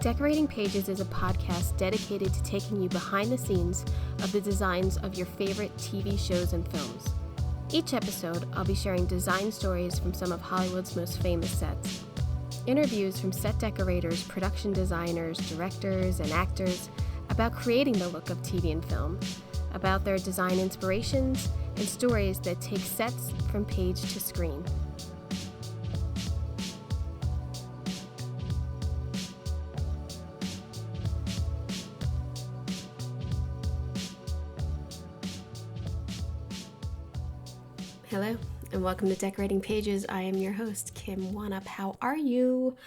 Decorating Pages is a podcast dedicated to taking you behind the scenes of the designs of your favorite TV shows and films. Each episode, I'll be sharing design stories from some of Hollywood's most famous sets. Interviews from set decorators, production designers, directors, and actors about creating the look of TV and film, about their design inspirations, and stories that take sets from page to screen. Hello, and welcome to Decorating Pages. I am your host, Kim Wanup. How are you?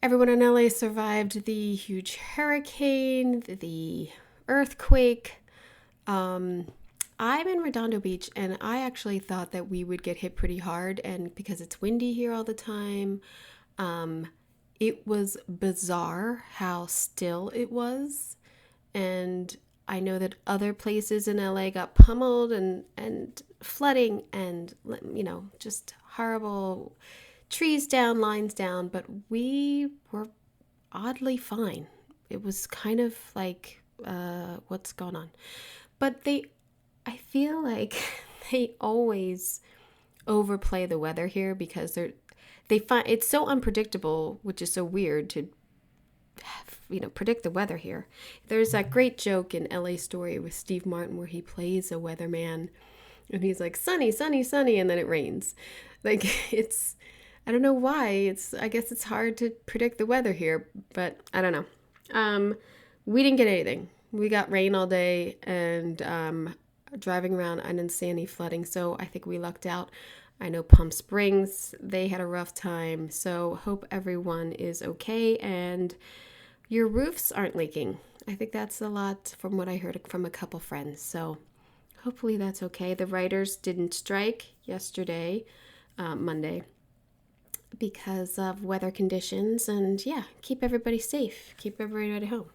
Everyone in LA survived the huge hurricane, the earthquake. I'm in Redondo Beach, and I actually thought that we would get hit pretty hard, and because it's windy here all the time, it was bizarre how still it was, and I know that other places in LA got pummeled and flooding and, just horrible trees down, lines down, but we were oddly fine. It was kind of like, what's going on? But I feel like they always overplay the weather here because they find it's so unpredictable, which is so weird to predict the weather here. There's that great joke in LA Story with Steve Martin where he plays a weatherman and he's like, sunny, sunny, sunny, and then it rains. Like, I don't know why. I guess it's hard to predict the weather here, but I don't know. We didn't get anything. We got rain all day, and driving around, I didn't see any flooding, so I think we lucked out. I know Palm Springs, they had a rough time, so hope everyone is okay, and your roofs aren't leaking. I think that's a lot from what I heard from a couple friends, so hopefully that's okay. The writers didn't strike yesterday, Monday, because of weather conditions, and yeah, keep everybody safe. Keep everybody at home.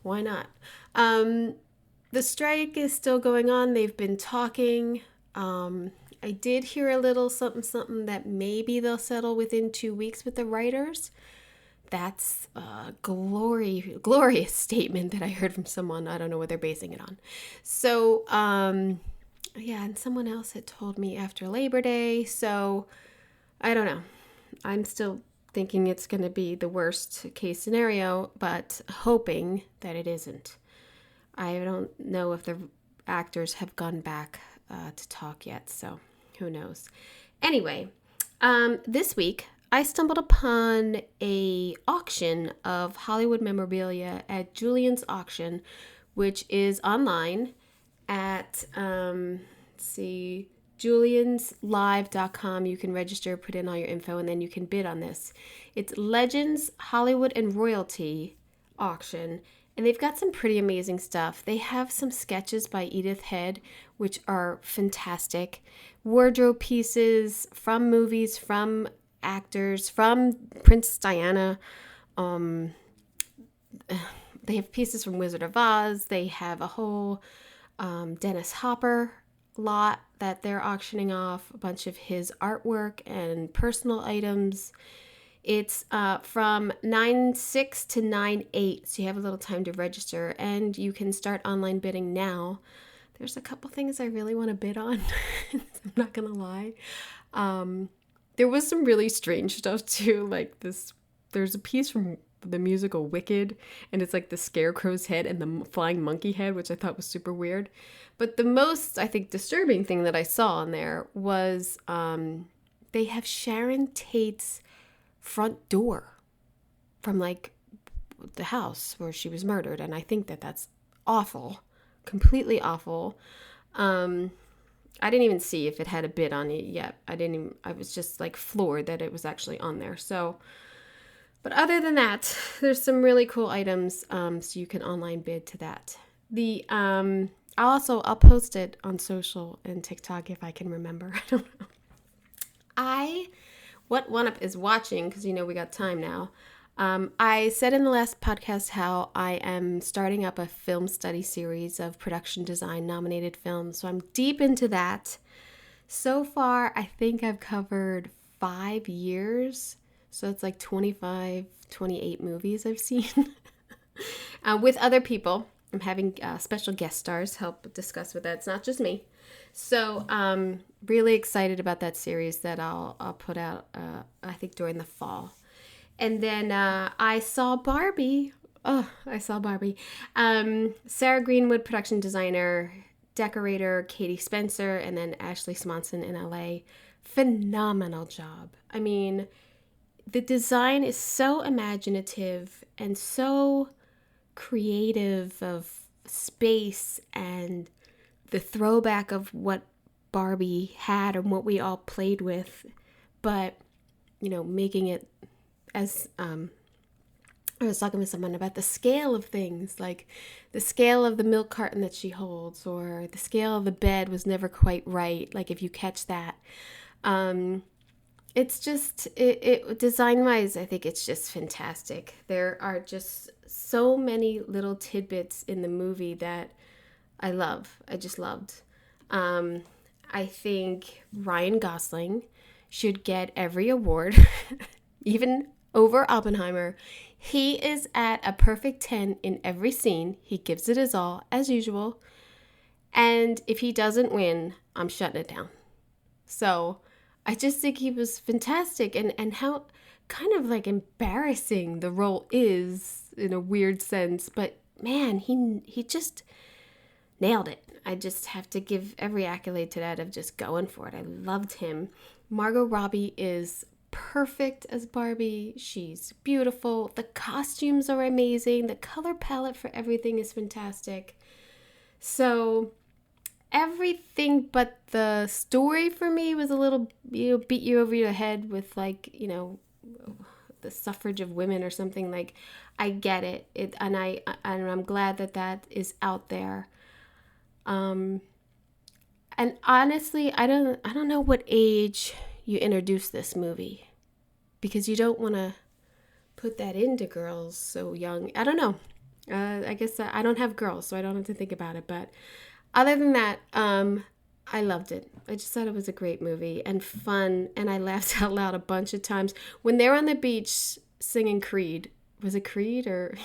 Why not? The strike is still going on. They've been talking. I did hear a little something that maybe they'll settle within 2 weeks with the writers. That's a glorious statement that I heard from someone. I don't know what they're basing it on. So, and someone else had told me after Labor Day. So, I don't know. I'm still thinking it's going to be the worst case scenario, but hoping that it isn't. I don't know if the actors have gone back to talk yet, so who knows. Anyway, this week I stumbled upon a auction of Hollywood memorabilia at Julian's Auction, which is online at, julianslive.com. You can register, put in all your info, and then you can bid on this. It's Legends, Hollywood, and Royalty auction, and they've got some pretty amazing stuff. They have some sketches by Edith Head, which are fantastic. Wardrobe pieces from movies, from actors, from Princess Diana. They have pieces from Wizard of Oz. They have a whole Dennis Hopper lot that they're auctioning off, a bunch of his artwork and personal items. It's from 9/6 to 9/8, so you have a little time to register, and you can start online bidding now. There's a couple things I really want to bid on. I'm not gonna lie. There was some really strange stuff too, like this. There's a piece from the musical Wicked, and it's like the scarecrow's head and the flying monkey head, which I thought was super weird. But the most, I think, disturbing thing that I saw on there was they have Sharon Tate's front door from like the house where she was murdered, and I think that that's awful, completely awful. I didn't even see if it had a bid on it yet. I was just like floored that it was actually on there. So, but other than that, there's some really cool items, so you can online bid to that. I'll post it on social and TikTok if I can remember. I don't know. What One-Up is watching, because we got time now. I said in the last podcast how I am starting up a film study series of production design nominated films. So I'm deep into that. So far, I think I've covered 5 years. So it's like 25, 28 movies I've seen with other people. I'm having special guest stars help discuss with that. It's not just me. So really excited about that series that I'll put out, I think, during the fall. And then I saw Barbie. Oh, I saw Barbie. Sarah Greenwood, production designer, decorator, Katie Spencer, and then Ashley Smonson in LA. Phenomenal job. I mean, the design is so imaginative and so creative of space and the throwback of what Barbie had and what we all played with, but, you know, making it as, I was talking with someone about the scale of things, like the scale of the milk carton that she holds, or the scale of the bed was never quite right, like if you catch that. It's just, it design-wise, I think it's just fantastic. There are just so many little tidbits in the movie that I just loved. I think Ryan Gosling should get every award, even over Oppenheimer. He is at a perfect 10 in every scene. He gives it his all, as usual. And if he doesn't win, I'm shutting it down. So I just think he was fantastic, and how kind of like embarrassing the role is in a weird sense. But man, he just nailed it. I just have to give every accolade to that of just going for it. I loved him. Margot Robbie is perfect as Barbie. She's beautiful. The costumes are amazing. The color palette for everything is fantastic. So everything but the story for me was a little, beat you over your head with, like, the suffrage of women or something. Like, I get it. And I'm glad that is out there. And honestly, I don't know what age you introduce this movie, because you don't want to put that into girls so young. I don't know. I guess I don't have girls, so I don't have to think about it. But other than that, I loved it. I just thought it was a great movie and fun, and I laughed out loud a bunch of times. When they're on the beach singing Creed, was it Creed or...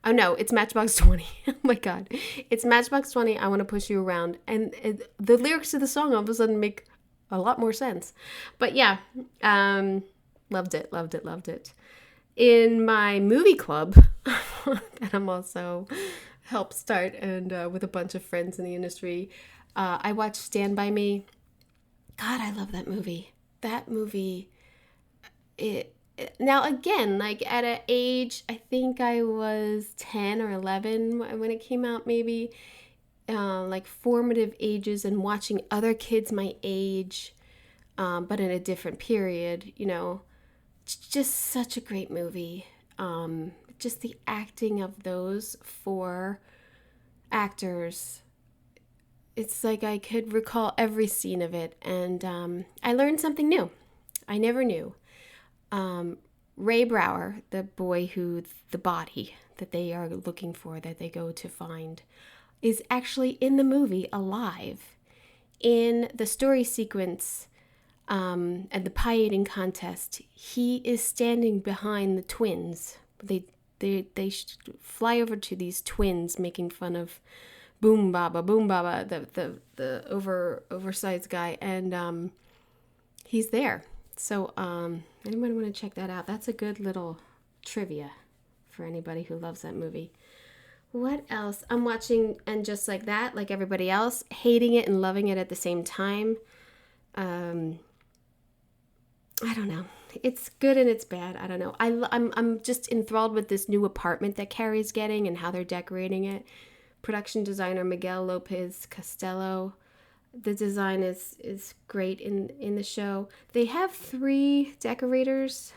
Oh no, it's Matchbox 20. Oh my God. It's Matchbox 20, I Want to Push You Around. And the lyrics to the song all of a sudden make a lot more sense. But yeah, loved it. In my movie club, that I'm also helped start, and with a bunch of friends in the industry, I watched Stand By Me. God, I love that movie. That movie, now again, like at an age, I think I was 10 or 11 when it came out, maybe, like formative ages, and watching other kids my age, but in a different period, just such a great movie. Just the acting of those four actors, it's like I could recall every scene of it, and I learned something new I never knew. Ray Brower, the body that they are looking for, that they go to find, is actually in the movie alive. In the story sequence, at the pie eating contest, he is standing behind the twins. They fly over to these twins, making fun of Boom Baba, the oversized guy, and he's there. So anyone want to check that out? That's a good little trivia for anybody who loves that movie. What else? I'm watching, and just like that, like everybody else, hating it and loving it at the same time. I don't know. It's good and it's bad. I don't know. I'm just enthralled with this new apartment that Carrie's getting and how they're decorating it. Production designer Miguel Lopez Costello. The design is great in the show. They have 3 decorators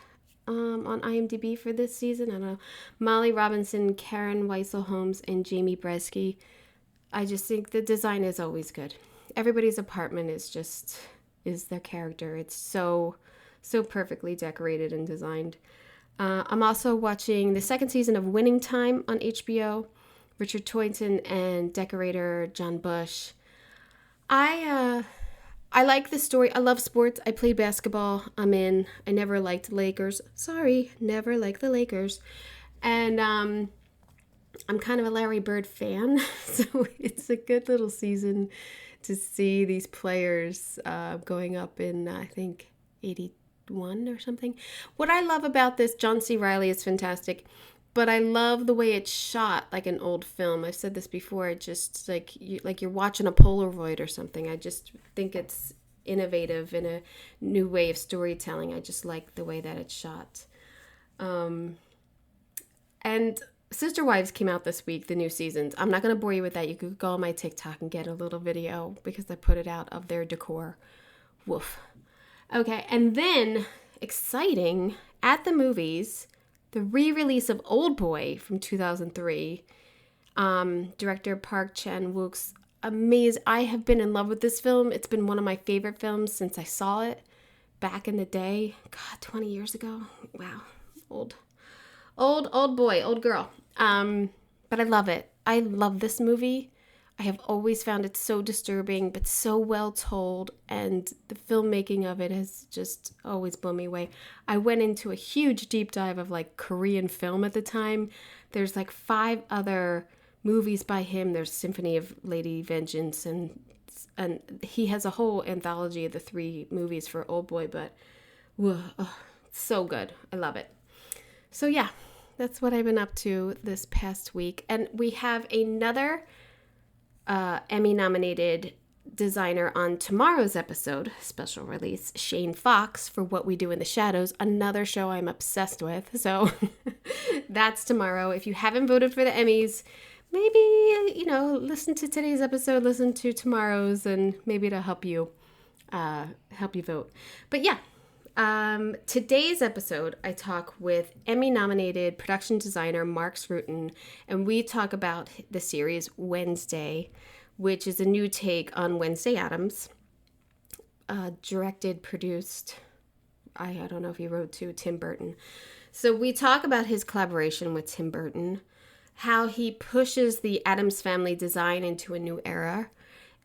on IMDb for this season. I don't know. Molly Robinson, Karen Weissel-Holmes, and Jamie Bresky. I just think the design is always good. Everybody's apartment is their character. It's so perfectly decorated and designed. I'm also watching the 2nd season of Winning Time on HBO. Richard Toynton and decorator John Bush. I I like the story. I love sports. I play basketball. I'm in. I never liked the Lakers. Sorry, never liked the Lakers. And I'm kind of a Larry Bird fan, so it's a good little season to see these players going up in, I think, 81 or something. What I love about this, John C. Reilly is fantastic, but I love the way it's shot like an old film. I've said this before. It just like you're watching a Polaroid or something. I just think it's innovative in a new way of storytelling. I just like the way that it's shot. And Sister Wives came out this week, the new seasons. I'm not going to bore you with that. You could go on my TikTok and get a little video because I put it out of their decor. Woof. Okay, and then, exciting, at the movies, the re-release of Old Boy from 2003. Director Park Chan-wook's amazing. I have been in love with this film. It's been one of my favorite films since I saw it back in the day. God, 20 years ago. Wow, old boy, old girl. But I love it. I love this movie. I have always found it so disturbing, but so well told, and the filmmaking of it has just always blown me away. I went into a huge deep dive of like Korean film at the time. There's like 5 other movies by him. There's Symphony of Lady Vengeance, and he has a whole anthology of the 3 movies for Old Boy, but whoa, oh, so good. I love it. So yeah, that's what I've been up to this past week. And we have another Emmy-nominated designer on tomorrow's episode, special release, Shane Fox, for What We Do in the Shadows, another show I'm obsessed with. So that's tomorrow. If you haven't voted for the Emmys, maybe, listen to today's episode, listen to tomorrow's, and maybe it'll help you vote. But yeah. Today's episode, I talk with Emmy-nominated production designer Mark Scruton, and we talk about the series Wednesday, which is a new take on Wednesday Addams. Directed, produced, I don't know if he wrote to Tim Burton. So we talk about his collaboration with Tim Burton, how he pushes the Addams Family design into a new era,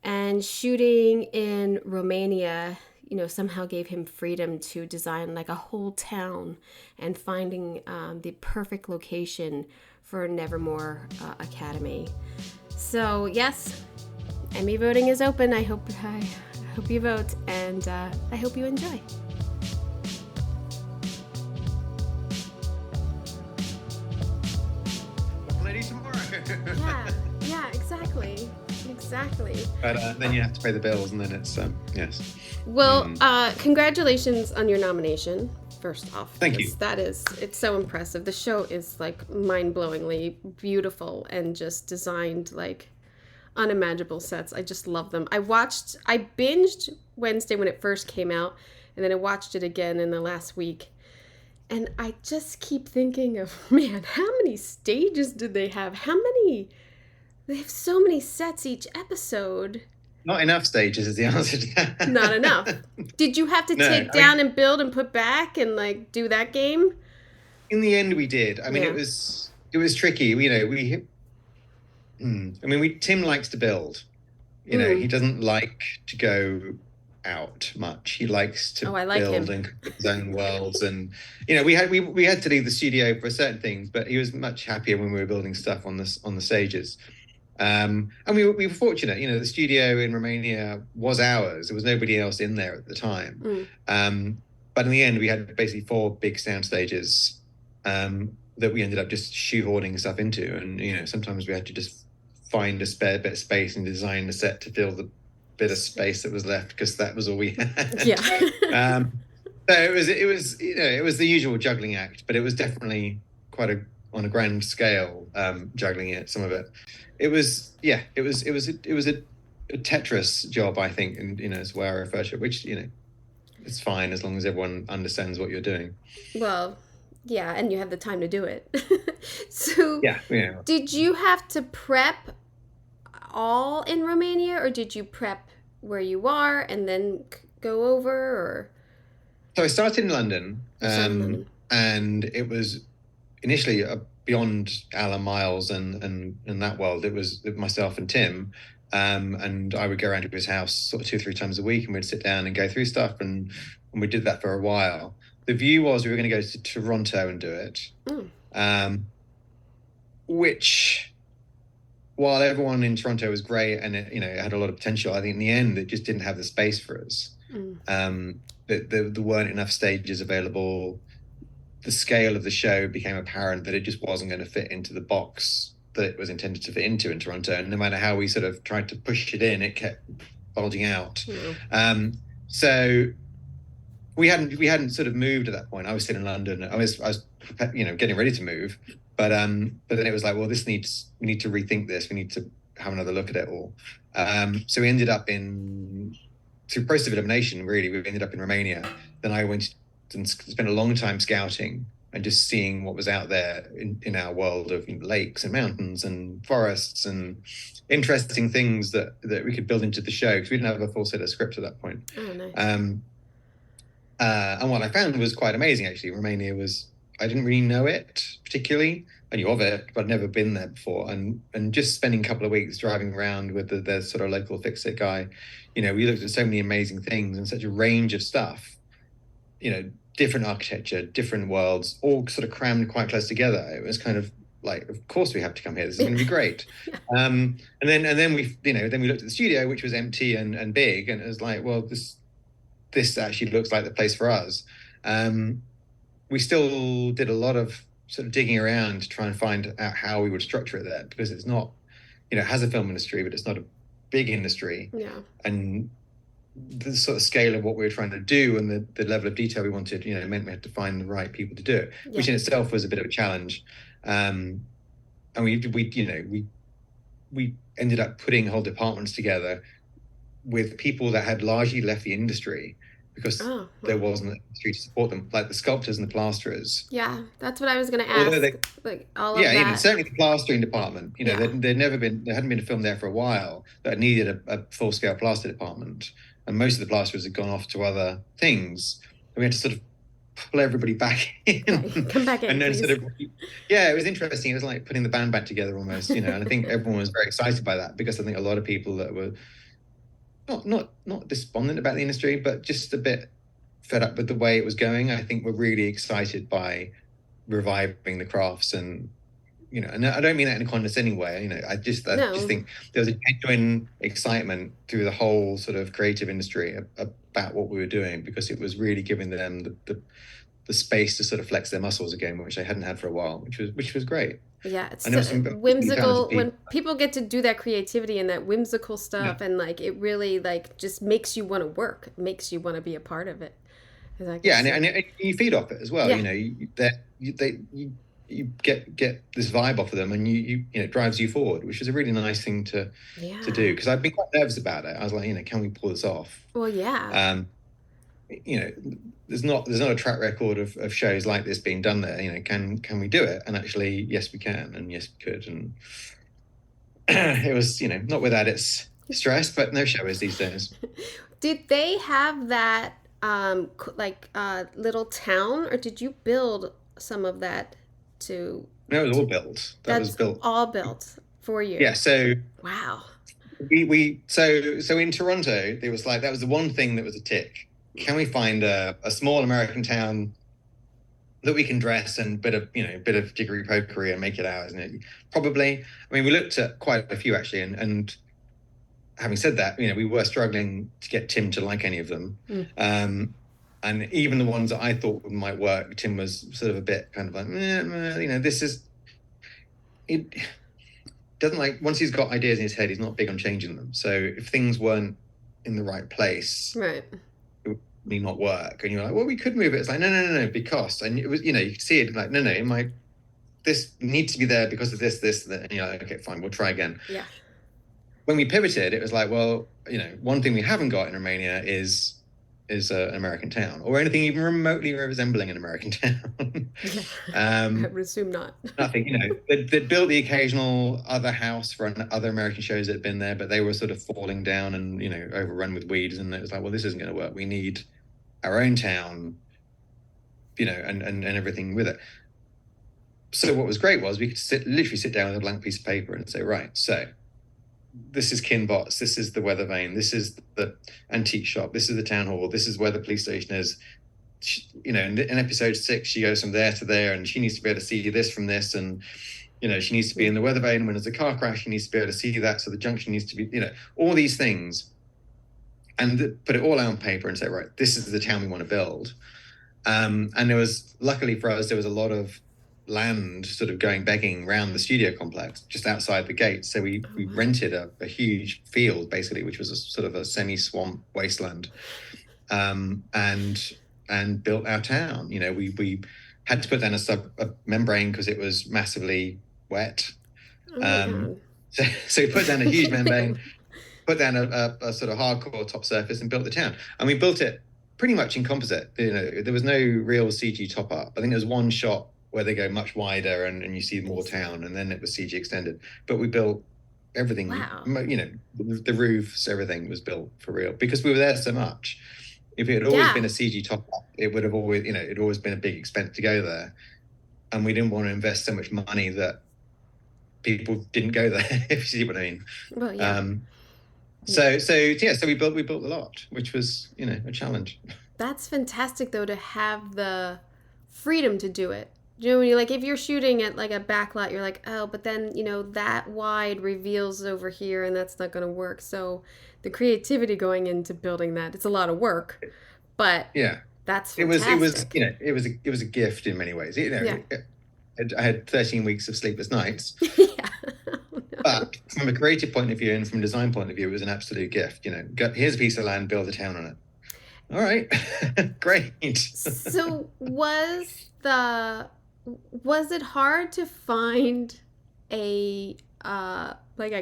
and shooting in Romania somehow gave him freedom to design like a whole town and finding the perfect location for Nevermore Academy. So yes, Emmy voting is open. I hope you vote, and I hope you enjoy. Lady tomorrow. Yeah, exactly. But then you have to pay the bills, and then it's yes. Well, congratulations on your nomination, first off. Thank you. It's so impressive. The show is like mind-blowingly beautiful and just designed like unimaginable sets. I just love them. I binged Wednesday when it first came out, and then I watched it again in the last week. And I just keep thinking of, man, how many stages did they have? They have so many sets each episode. Not enough stages is the answer to that. Not enough. Did you have to take down and build and put back and like do that game? In the end, we did. I mean, it was tricky. Tim likes to build. He doesn't like to go out much. He likes to build and create his own worlds. And we had to leave the studio for certain things, but he was much happier when we were building stuff on the stages. And we were fortunate, the studio in Romania was ours. There was nobody else in there at the time. But in the end, we had basically 4 big sound stages that we ended up just shoehorning stuff into. And, sometimes we had to just find a spare bit of space and design the set to fill the bit of space that was left, because that was all we had. Yeah. So it was the usual juggling act, but it was definitely on a grand scale, juggling it, some of it. It was a Tetris job, I think, and it's where I refer to it, which it's fine as long as everyone understands what you're doing. Well, yeah, and you have the time to do it. So, yeah. Did you have to prep all in Romania, or did you prep where you are and then go over? Or so I started in London, and it was initially beyond Alan Miles and that world. It was myself and Tim, And I would go around to his house sort of 2 or 3 times a week, and we'd sit down and go through stuff, and we did that for a while. The view was we were going to go to Toronto and do it, which, while everyone in Toronto was great and it had a lot of potential, I think in the end it just didn't have the space for us. There weren't enough stages available. The scale of the show became apparent that it just wasn't going to fit into the box that it was intended to fit into in Toronto. And no matter how we sort of tried to push it in, it kept bulging out. So we hadn't sort of moved at that point. I was still in London. I was getting ready to move, but then it was like, well, we need to rethink this. We need to have another look at it all. So we ended up through process of elimination, really, we ended up in Romania. Then I went and spent a long time scouting and just seeing what was out there in our world of lakes and mountains and forests and interesting things that we could build into the show, because we didn't have a full set of script at that point. Oh, nice. And what I found was quite amazing, actually. Romania I didn't really know it particularly. I knew of it, but I'd never been there before. And just spending a couple of weeks driving around with the sort of local fix-it guy, we looked at so many amazing things and such a range of stuff, different architecture, different worlds, all sort of crammed quite close together. It was kind of like, of course we have to come here. This is going to be great. And then we looked at the studio, which was empty and big, and it was like, well, this actually looks like the place for us. We still did a lot of sort of digging around to try and find out how we would structure it there, because it's not, it has a film industry, but it's not a big industry. Yeah. And the sort of scale of what we were trying to do and the level of detail we wanted, meant we had to find the right people to do it, which in itself was a bit of a challenge. And we ended up putting whole departments together with people that had largely left the industry, because there wasn't an industry to support them, like the sculptors and the plasterers. Yeah, that's what I was going to ask. Certainly the plastering department. There hadn't been a film there for a while that needed a full-scale plaster department, and most of the plasterers had gone off to other things. And we had to sort of pull everybody back in. Right. Come back in, and then please. it was interesting. It was like putting the band back together almost, and I think everyone was very excited by that, because I think a lot of people that were not despondent about the industry, but just a bit fed up with the way it was going, I think we're really excited by reviving the crafts. And and I don't mean that in a condescending way. I just think there was a genuine excitement through the whole sort of creative industry about what we were doing, because it was really giving them the space to sort of flex their muscles again, which they hadn't had for a while, which was great. Yeah, it's whimsical when people get to do that creativity and that whimsical stuff, and like it really just makes you want to work. It makes you want to be a part of it. And you feed off it as well. Yeah. You get this vibe off of them, and it drives you forward, which is a really nice thing to do. Because I've been quite nervous about it. I was like, can we pull this off? Well, yeah. There's not a track record of shows like this being done there. Can we do it? And actually, yes, we can, and yes, we could. And it was, not without its stress, but no show is these days. Did they have that little town, or did you build some of that too? No, it was all built. That was built. All built for you. Yeah. So wow. So in Toronto, it was like, that was the one thing that was a tick. Can we find a small American town that we can dress and bit of jiggery pokery and make it ours? And probably, we looked at quite a few actually, and having said that, we were struggling to get Tim to like any of them. And even the ones that I thought might work, Tim was sort of a bit kind of like, this is, it doesn't like, once he's got ideas in his head, he's not big on changing them. So if things weren't in the right place, right, it would really not work. And you're like, well, we could move it. It's like, no, because, and it was, you could see it like, no, this needs to be there because of this, that. And you're like, okay, fine, we'll try again. Yeah. When we pivoted, it was like, well, one thing we haven't got in Romania is an American town, or anything even remotely resembling an American town. I would assume not. Nothing, they'd built the occasional other house for other American shows that had been there, but they were sort of falling down and, overrun with weeds. And it was like, well, this isn't going to work. We need our own town, and everything with it. So what was great was we could literally sit down with a blank piece of paper and say, right, so this is Kinbots, this is the weather vane, this is the antique shop, this is the town hall, this is where the police station is. In episode 6, she goes from there to there, and she needs to be able to see this from this, and she needs to be in the weather vane when there's a car crash. She needs to be able to see that, so the junction needs to be, all these things, and put it all out on paper and say, right, this is the town we want to build. And there was, luckily for us, there was a lot of land sort of going begging around the studio complex just outside the gate. So we rented a huge field, basically, which was a sort of a semi-swamp wasteland, and built our town. We had to put down a membrane because it was massively wet. So we put down a huge membrane, put down a sort of hardcore top surface, and built the town. And we built it pretty much in composite. There was no real CG top up. I think there was one shot where they go much wider and you see more town, and then it was CG extended. But we built everything. Wow. The roofs, everything was built for real because we were there so much. If it had always been a CG top up, it would have always, it'd always been a big expense to go there, and we didn't want to invest so much money that people didn't go there. If you see what I mean. Well, yeah. So we built a lot, which was a challenge. That's fantastic though, to have the freedom to do it. When you if you're shooting at a backlot, you're like, oh, but then that wide reveals over here, and that's not going to work. So the creativity going into building that, it's a lot of work, but that's fantastic. It was a gift in many ways. I had 13 weeks of sleepless nights. Yeah. But from a creative point of view and from a design point of view, it was an absolute gift. Here's a piece of land, build a town on it. All right, great. So was it hard to find a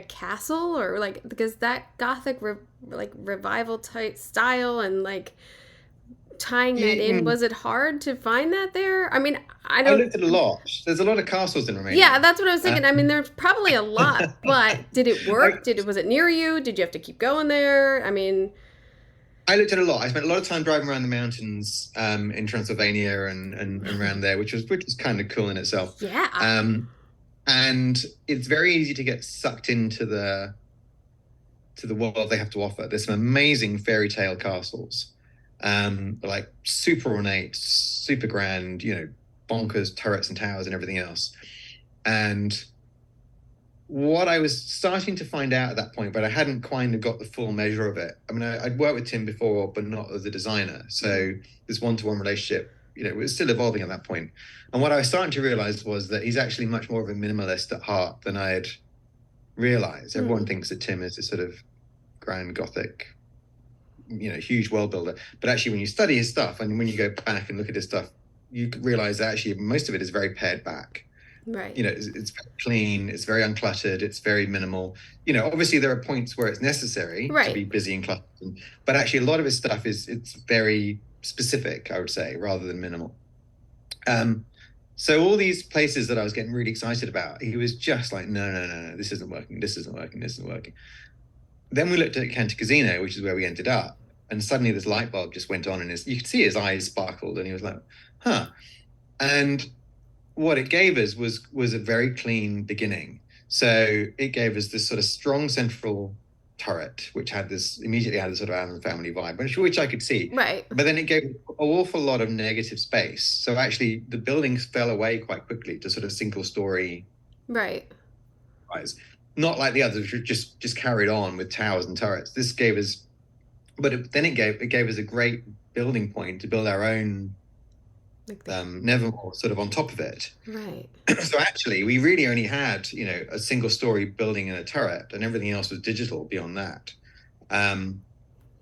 castle, or because that Gothic revival type style and tying that in, was it hard to find that there? I mean, I looked at a lot. There's a lot of castles in Romania. Yeah, that's what I was thinking. I mean, there's probably a lot, but did it work? Was it near you? Did you have to keep going there? I mean, I looked at a lot. I spent a lot of time driving around the mountains in Transylvania and around there, which was kind of cool in itself. Yeah. And it's very easy to get sucked into the world they have to offer. There's some amazing fairy tale castles, super ornate, super grand, bonkers turrets and towers and everything else. And what I was starting to find out at that point, but I hadn't kind of got the full measure of it. I mean, I'd worked with Tim before, but not as a designer. So this one-to-one relationship, it was still evolving at that point. And what I was starting to realize was that he's actually much more of a minimalist at heart than I had realized. Everyone thinks that Tim is this sort of grand Gothic, huge world builder. But actually, when you study his stuff and when you go back and look at his stuff, you realize that actually most of it is very pared back. Right. It's very clean, it's very uncluttered, it's very minimal. Obviously there are points where it's necessary to be busy and cluttered, but actually a lot of his stuff it's very specific, I would say, rather than minimal. So all these places that I was getting really excited about, he was just like, no, this isn't working. Then we looked at Cantacuzino, which is where we ended up, and suddenly this light bulb just went on, and you could see his eyes sparkled, and he was like, huh. And what it gave us was a very clean beginning. So it gave us this sort of strong central turret, which immediately had this sort of Adams Family vibe, which I could see. Right. But then it gave an awful lot of negative space. So actually the buildings fell away quite quickly to sort of single story. Right. Not like the others, which just carried on with towers and turrets. This gave us, it gave us a great building point to build our own Nevermore sort of on top of it. Right. So actually we really only had a single story building and a turret, and everything else was digital beyond that.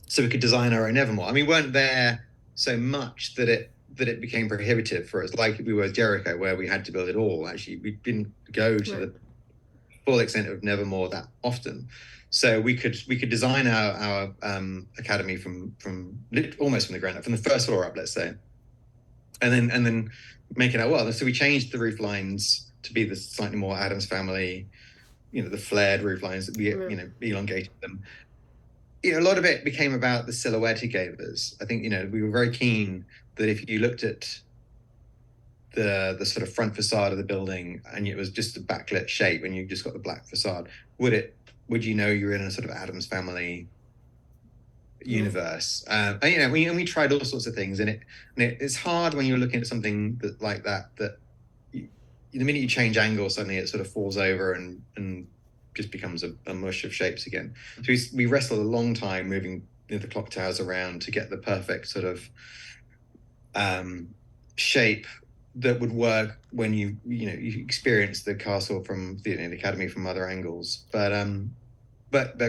So we could design our own Nevermore. I mean, we weren't there so much that it became prohibitive for us, like we were with Jericho, where we had to build it all. Actually, we didn't go to the full extent of Nevermore that often. So we could design our academy from almost from the ground up, from the first floor up, let's say. And then make it out well. So we changed the roof lines to be the slightly more Adams Family, the flared roof lines. That we elongated them. A lot of it became about the silhouette he gave us. I think we were very keen that if you looked at the sort of front facade of the building and it was just a backlit shape and you just got the black facade, would it would you know you're in a sort of Addams Family universe? And, you know, we tried all sorts of things, and it's hard when you're looking at something like that the minute you change angle, suddenly it sort of falls over and just becomes a mush of shapes again. So we wrestled a long time moving the clock towers around to get the perfect sort of shape that would work when you experience the castle from the academy from other angles. But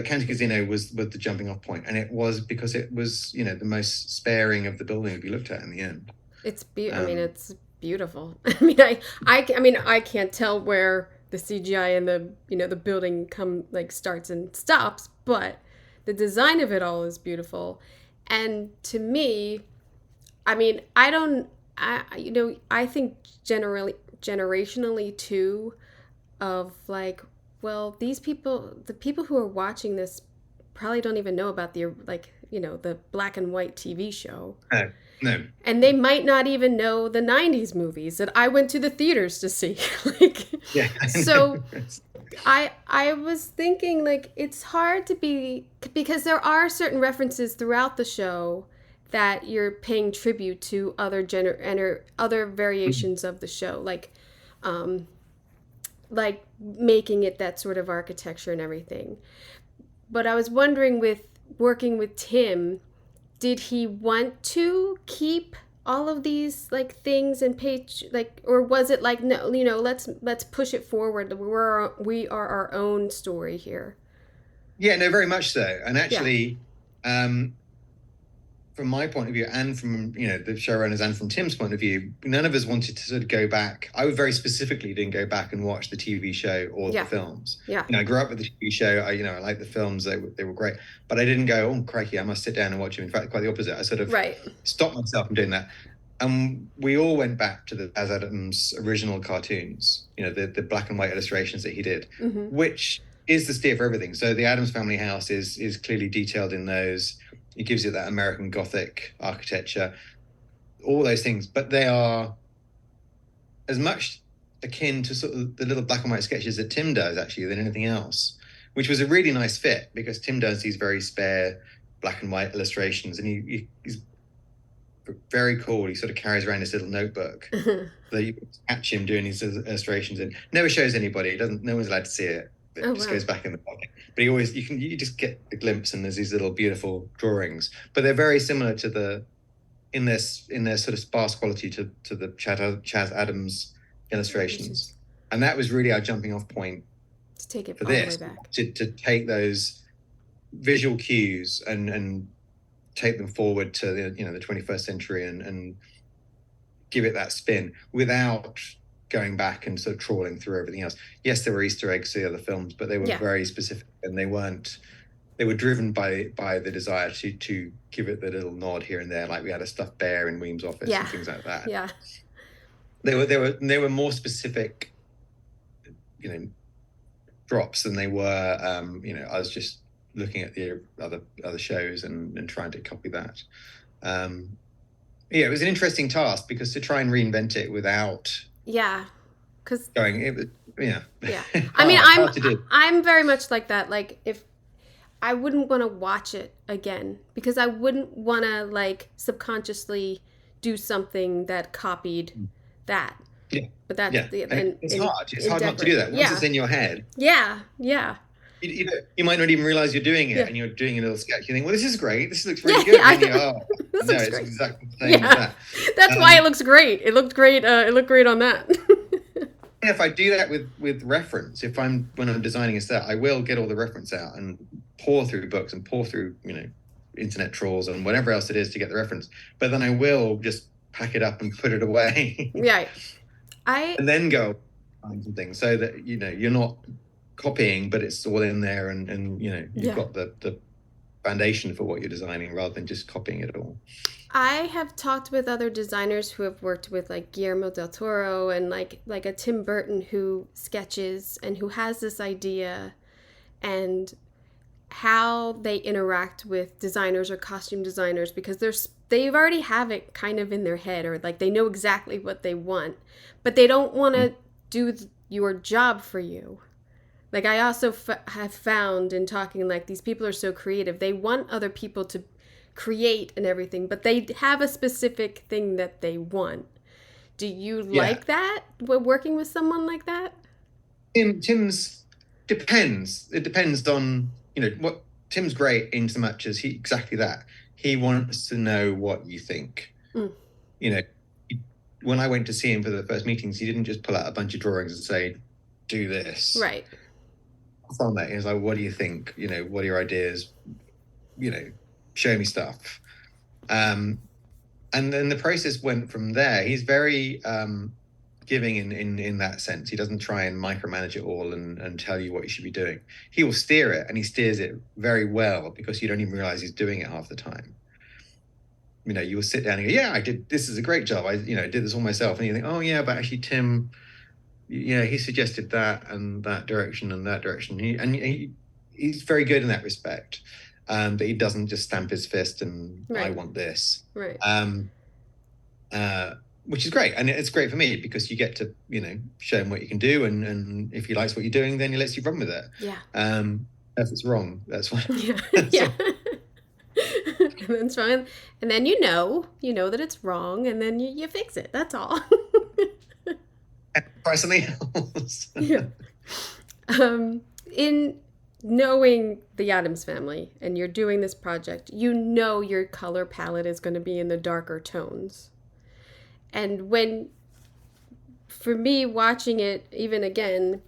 County Casino was the jumping off point, and it was because it was the most sparing of the building to be looked at in the end. It's it's beautiful. I can't tell where the CGI and the building starts and stops, but the design of it all is beautiful. And to me, I think generationally too, of the people who are watching this probably don't even know about the black and white TV show. No. And they might not even know the 90s movies that I went to the theaters to see. Yeah. So I was thinking it's hard to be, because there are certain references throughout the show that you're paying tribute to other variations of the show, like making it that sort of architecture and everything. But I was wondering, with working with Tim, did he want to keep all of these things and page or was it no, let's push it forward. We are our own story here. Yeah, no, very much so. And actually, from my point of view, and from the showrunners, and from Tim's point of view, none of us wanted to sort of go back. I very specifically didn't go back and watch the TV show or the films. Yeah, I grew up with the TV show. I liked the films; they were great. But I didn't go, oh crikey, I must sit down and watch them. In fact, quite the opposite. I sort of stopped myself from doing that. And we all went back to the Chas Adams original cartoons. The black and white illustrations that he did, which is the steer for everything. So the Addams Family house is clearly detailed in those. It gives you that American Gothic architecture, all those things. But they are as much akin to sort of the little black and white sketches that Tim does, actually, than anything else, which was a really nice fit, because Tim does these very spare black and white illustrations, and he's very cool. He sort of carries around this little notebook that you can catch him doing these illustrations in. Never shows anybody. No one's allowed to see it. It just goes back in the pocket. But you just get a glimpse, and there's these little beautiful drawings. But they're very similar to in their sort of sparse quality to the Chas Adams illustrations. And that was really our jumping off point to take it for all this, the way back. to take those visual cues and take them forward to the 21st century and give it that spin without going back and sort of trawling through everything else. Yes, there were Easter eggs to the other films, but they were very specific, and they were driven by the desire to give it the little nod here and there, like we had a stuffed bear in Weems' office and things like that. Yeah. They were more specific, drops than they were I was just looking at the other shows and trying to copy that. It was an interesting task, because to try and reinvent it without because I'm very much like that. If I wouldn't want to watch it again, because I wouldn't want to subconsciously do something that copied that. But that's it's hard not to do that once it's in your head. You might not even realize you're doing it, and you're doing a little sketch. You think, well, this is great. This looks really good. It's exactly the same as that. That's why it looks great. It looked great. It looked great on that. If I do that with reference, when I'm designing a set, I will get all the reference out and pour through books and pour through internet trolls and whatever else it is to get the reference. But then I will just pack it up and put it away. And then go find some things, so that you're not copying, but it's all in there, and you've got the foundation for what you're designing, rather than just copying it all. I have talked with other designers who have worked with Guillermo del Toro and like a Tim Burton, who sketches and who has this idea, and how they interact with designers or costume designers, because they already have it kind of in their head, or they know exactly what they want, but they don't want to do your job for you. Like I also have found in talking, like these people are so creative. They want other people to create and everything, but they have a specific thing that they want. Do you like that? Working with someone like that? Tim's depends. It depends on, what Tim's great in so much as exactly that. He wants to know what you think. Mm. When I went to see him for the first meetings, he didn't just pull out a bunch of drawings and say, do this. Right. On that, he was like, what do you think? What are your ideas? Show me stuff. And then the process went from there. He's very giving in that sense. He doesn't try and micromanage it all and tell you what you should be doing. He will steer it, and he steers it very well because you don't even realize he's doing it half the time. You will sit down and go, yeah, I did. This is a great job. I did this all myself. And you think, oh yeah, but actually Tim, he suggested that and that direction and that direction. He's very good in that respect. But he doesn't just stamp his fist and I want this. Right. Which is great. And it's great for me because you get to, show him what you can do. And if he likes what you're doing, then he lets you run with it. Yeah. If it's wrong, that's fine. Yeah. Yeah. That's fine. And then you know that it's wrong, and then you fix it. That's all. Try something else. Yeah. In knowing the Addams Family, and you're doing this project, your color palette is going to be in the darker tones. And for me, watching it even again,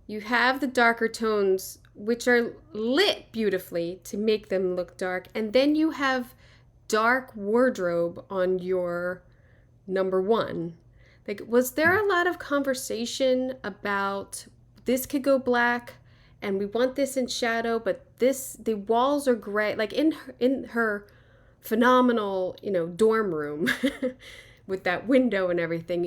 you have the darker tones, which are lit beautifully to make them look dark. And then you have dark wardrobe on your number one. Like, was there a lot of conversation about this could go black and we want this in shadow, but the walls are gray? Like in her phenomenal, dorm room with that window and everything,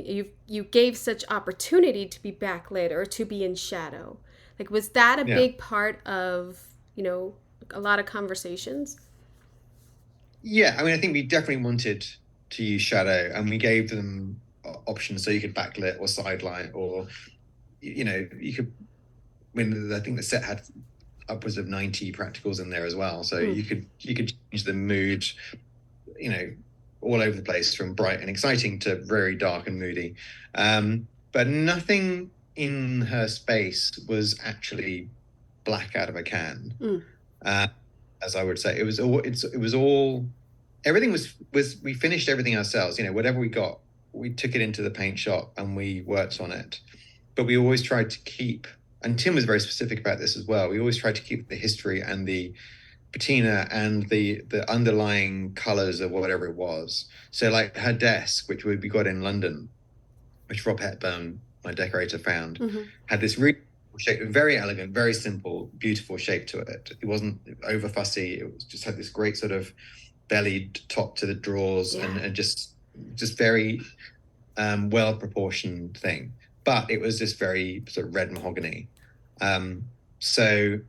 you gave such opportunity to be backlit or to be in shadow. Like, was that a big part of, a lot of conversations? Yeah, I think we definitely wanted to use shadow, and we gave them options so you could backlit or sidelight, or, you could, I think the set had upwards of 90 practicals in there as well. So you could change the mood, all over the place, from bright and exciting to very dark and moody. But nothing in her space was actually black out of a can, as I would say. It was all everything was we finished everything ourselves. Whatever we got, we took it into the paint shop and we worked on it. But we always tried to keep, and Tim was very specific about this as well, we always tried to keep the history and the patina and the underlying colors of whatever it was. So like her desk, which we got in London, which Rob Hepburn, my decorator, found, had this really shape, very elegant, very simple, beautiful shape to it. It wasn't over fussy. It was just had this great sort of bellied top to the drawers, and just very well proportioned thing. But it was this very sort of red mahogany. So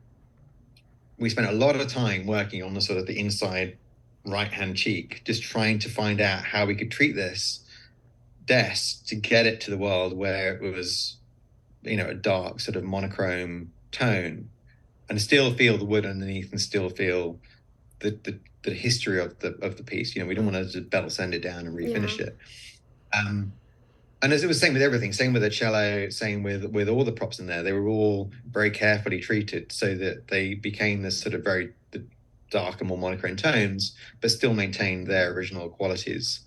we spent a lot of time working on the sort of the inside right-hand cheek, just trying to find out how we could treat this desk to get it to the world where it was, a dark sort of monochrome tone, and still feel the wood underneath, and still feel the history of the piece. We don't want to just bevel sand it down and refinish it. And as it was same with everything, same with the cello, same with all the props in there. They were all very carefully treated so that they became this sort of very darker, more monochrome tones, but still maintained their original qualities.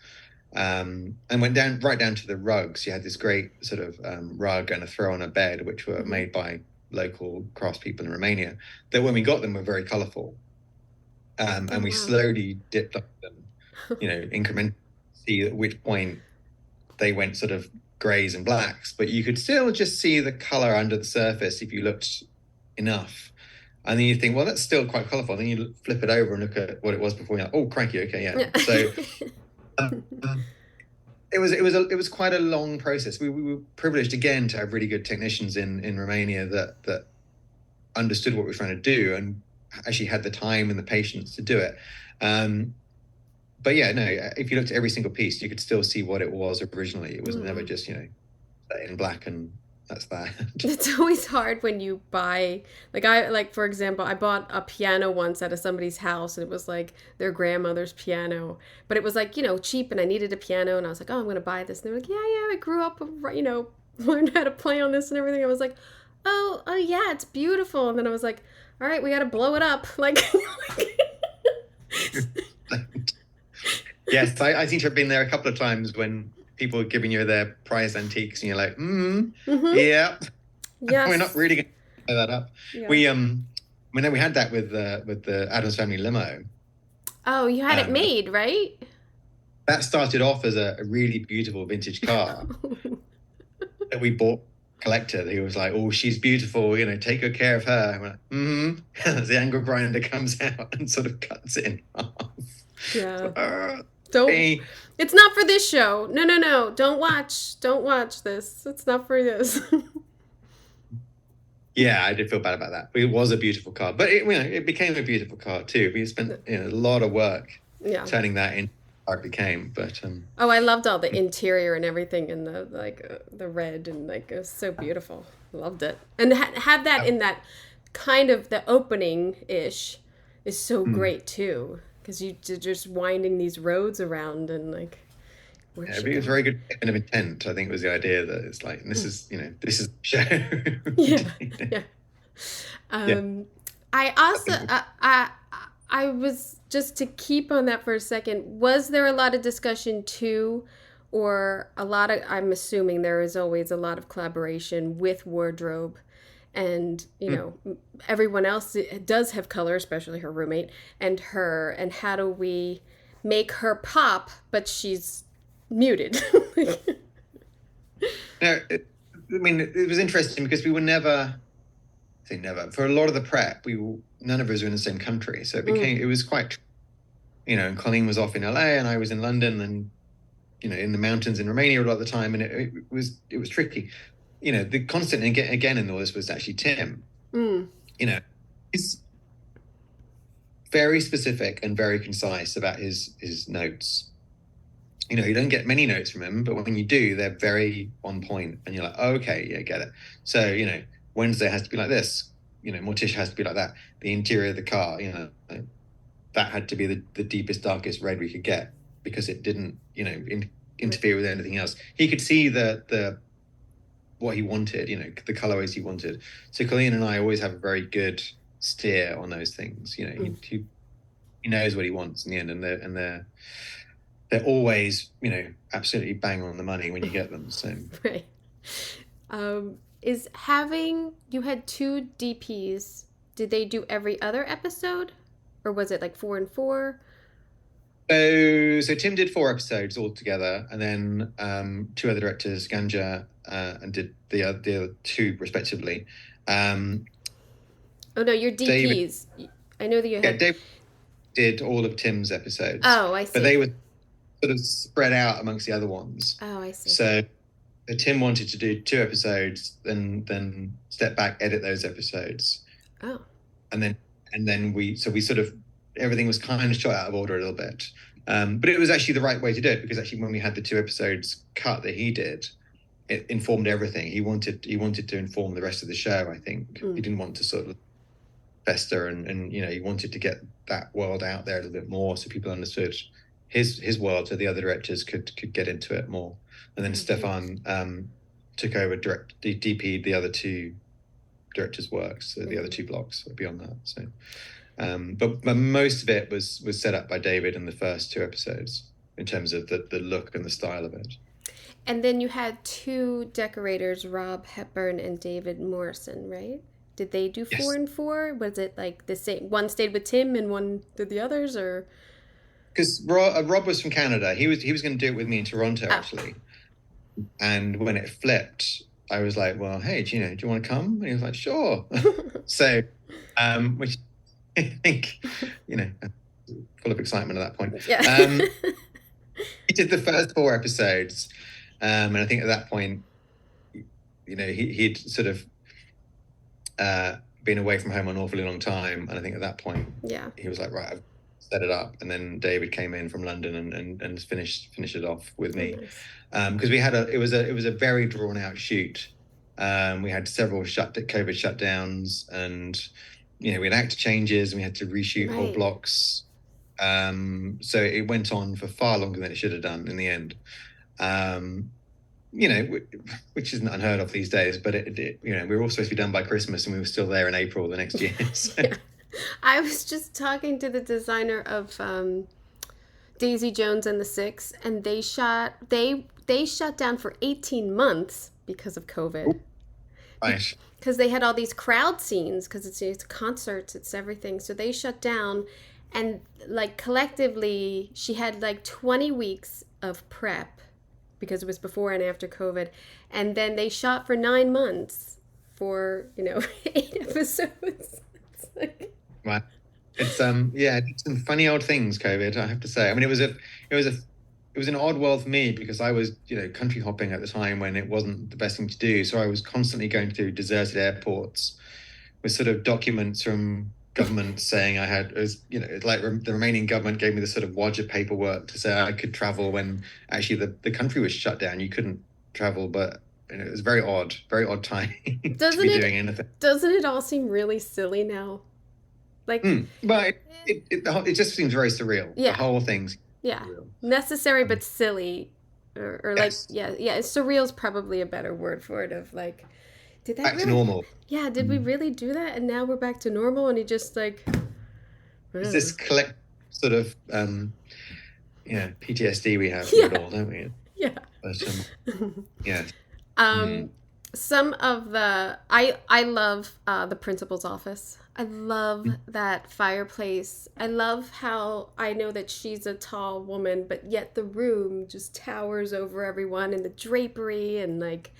And went right down to the rugs. You had this great sort of rug and a throw on a bed, which were made by local craftspeople in Romania, that when we got them were very colourful. And we slowly dipped up them, incrementally, see at which point they went sort of greys and blacks, but you could still just see the colour under the surface if you looked enough. And then you think, well, that's still quite colourful. Then you flip it over and look at what it was before. You're like, oh, crikey, okay, yeah. So it was quite a long process. We were privileged again to have really good technicians in Romania that understood what we were trying to do and actually had the time and the patience to do it. But yeah, no, if you looked at every single piece, you could still see what it was originally. It was never just, in black and that's that. It's always hard when you buy, for example, I bought a piano once at somebody's house, and it was like their grandmother's piano, but it was like, cheap, and I needed a piano, and I was like, oh, I'm going to buy this. And they're like, yeah, I grew up, learned how to play on this and everything. I was like, oh yeah, it's beautiful. And then I was like, all right, we got to blow it up. Like, yes, I seem to have been there a couple of times when people are giving you their prize antiques, and you're like, yeah, yes. We're not really going to blow that up. Yeah. We had that with the Addams Family limo. Oh, you had it made, right? That started off as a really beautiful vintage car that we bought. Collector, he was like, oh, she's beautiful, take good care of her. I'm like, As the angle grinder comes out and sort of cuts it in half. Yeah. It's not for this show. No. Don't watch this. It's not for this. Yeah, I did feel bad about that. It was a beautiful car, but it became a beautiful car too. We spent a lot of work turning that into what it became. But I loved all the interior and everything, and the red, and it was so beautiful. Loved it, and have that in that kind of the opening ish is so great too, because you're just winding these roads around and like. Yeah, I think it was very good kind of intent. I think was the idea that it's like this is a show. Yeah. I also I was, just to keep on that for a second, was there a lot of discussion too, or I'm assuming there is always a lot of collaboration with wardrobe, and everyone else does have color, especially her roommate and her, and how do we make her pop but she's muted? It was interesting because we were never for a lot of the prep, none of us were in the same country, so it was quite, and Colleen was off in LA and I was in London, and in the mountains in Romania a lot of the time, and it was tricky. The constant again in all this was actually Tim. He's very specific and very concise about his notes. You don't get many notes from him, but when you do, they're very on point, and you're like, oh, okay, yeah, get it. So, Wednesday has to be like this, Morticia has to be like that. The interior of the car, that had to be the deepest, darkest red we could get, because it didn't, interfere with anything else. He could see the what he wanted, the colorways he wanted. So Colleen and I always have a very good steer on those things. He knows what he wants in the end, and they're always, absolutely bang on the money when you get them. So right. You had 2 DPs. Did they do every other episode, or was it like 4 and 4? So Tim did 4 episodes altogether, and then 2 other directors, Ganja and did the other 2 respectively. Oh no, your DPs. David, I know that you had. Dave did all of Tim's episodes. Oh, I see. But they were sort of spread out amongst the other ones. Oh, I see. So Tim wanted to do 2 episodes, then step back, edit those episodes. Oh. And then we sort of, everything was kind of shot out of order a little bit. But it was actually the right way to do it, because actually when we had the 2 episodes cut that he did, it informed everything. He wanted to inform the rest of the show, I think. He didn't want to sort of fester, and he wanted to get that world out there a little bit more so people understood his world, so the other directors could get into it more. And then Stefan took over DP'd the other 2 directors' works, so the other 2 blocks beyond that. So but most of it was set up by David in the first 2 episodes in terms of the look and the style of it. And then you had 2 decorators, Rob Hepburn and David Morrison, right? Did they do 4 and 4? Was it like the same? One stayed with Tim and one did the others, or? Because Rob was from Canada. He was going to do it with me in Toronto, actually. And when it flipped, I was like, well, hey, do you want to come? And he was like, sure. So, which I think, full of excitement at that point. Yeah. He did the first 4 episodes. And I think at that point, he'd sort of been away from home an awfully long time. And I think at that point, he was like, right, I've set it up. And then David came in from London and finished it off with me. Because we had it was a very drawn out shoot. We had several COVID shutdowns, and we had actor changes, and we had to reshoot whole blocks. So it went on for far longer than it should have done in the end. Which isn't unheard of these days, but we were all supposed to be done by Christmas, and we were still there in April the next year. So. Yeah. I was just talking to the designer of Daisy Jones and the Six, and they shut down for 18 months because of COVID. Right. Because they had all these crowd scenes, because it's concerts, it's everything. So they shut down, and like collectively, she had like 20 weeks of prep because it was before and after COVID, and then they shot for 9 months for 8 episodes. It's like... Right. It's it's some funny old things, COVID, I have to say. I mean, it was an odd world for me because I was, country hopping at the time when it wasn't the best thing to do. So I was constantly going through deserted airports with sort of documents from government saying it's like the Romanian government gave me this sort of wad of paperwork to say I could travel when actually the country was shut down. You couldn't travel, but it was very odd time to be doing anything. Doesn't it all seem really silly now? Like, but it just seems very surreal. Yeah. The whole thing's surreal. Necessary but silly, or yes. Like surreal is probably a better word for it. Of like, did that back to normal? Yeah, did we really do that? And now we're back to normal, and he just like. It's this collect sort of PTSD we have with it all, don't we? Yeah. But, some of the I love the principal's office. I love that fireplace. I love how I know that she's a tall woman, but yet the room just towers over everyone, and the drapery and like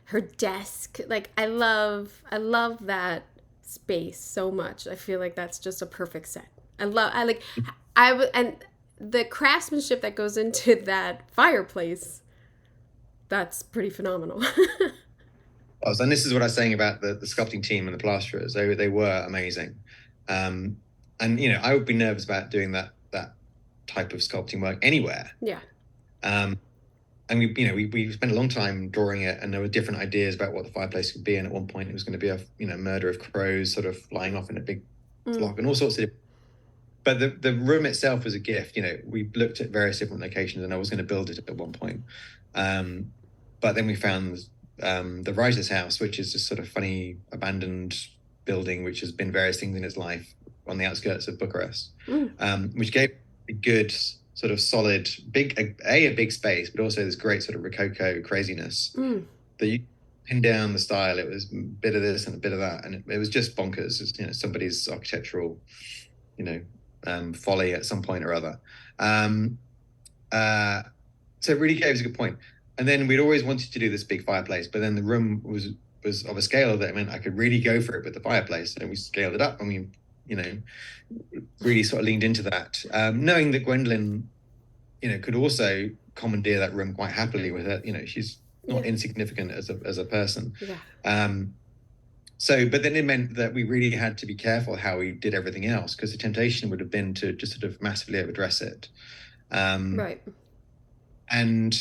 her desk. Like I love that space so much. I feel like that's just a perfect set. And the craftsmanship that goes into that fireplace, that's pretty phenomenal. And this is what I was saying about the sculpting team and the plasterers. They were amazing. And I would be nervous about doing that type of sculpting work anywhere. Yeah. And we spent a long time drawing it, and there were different ideas about what the fireplace could be. And at one point it was going to be a murder of crows sort of flying off in a big flock and all sorts of. But the room itself was a gift. We looked at various different locations, and I was going to build it at one point. But then we found the writer's house, which is this sort of funny abandoned building which has been various things in its life on the outskirts of Bucharest, which gave a good sort of solid a big space, but also this great sort of Rococo craziness that you pin down the style. It was a bit of this and a bit of that, and it was just bonkers. It's, somebody's architectural folly at some point or other. So it really gave us a good point. And then we'd always wanted to do this big fireplace, but then the room was of a scale that meant I could really go for it with the fireplace. And we scaled it up, and we, really sort of leaned into that, knowing that Gwendolyn, could also commandeer that room quite happily with her. She's not insignificant as a person. Yeah. But then it meant that we really had to be careful how we did everything else, because the temptation would have been to just sort of massively overdress it. Right. And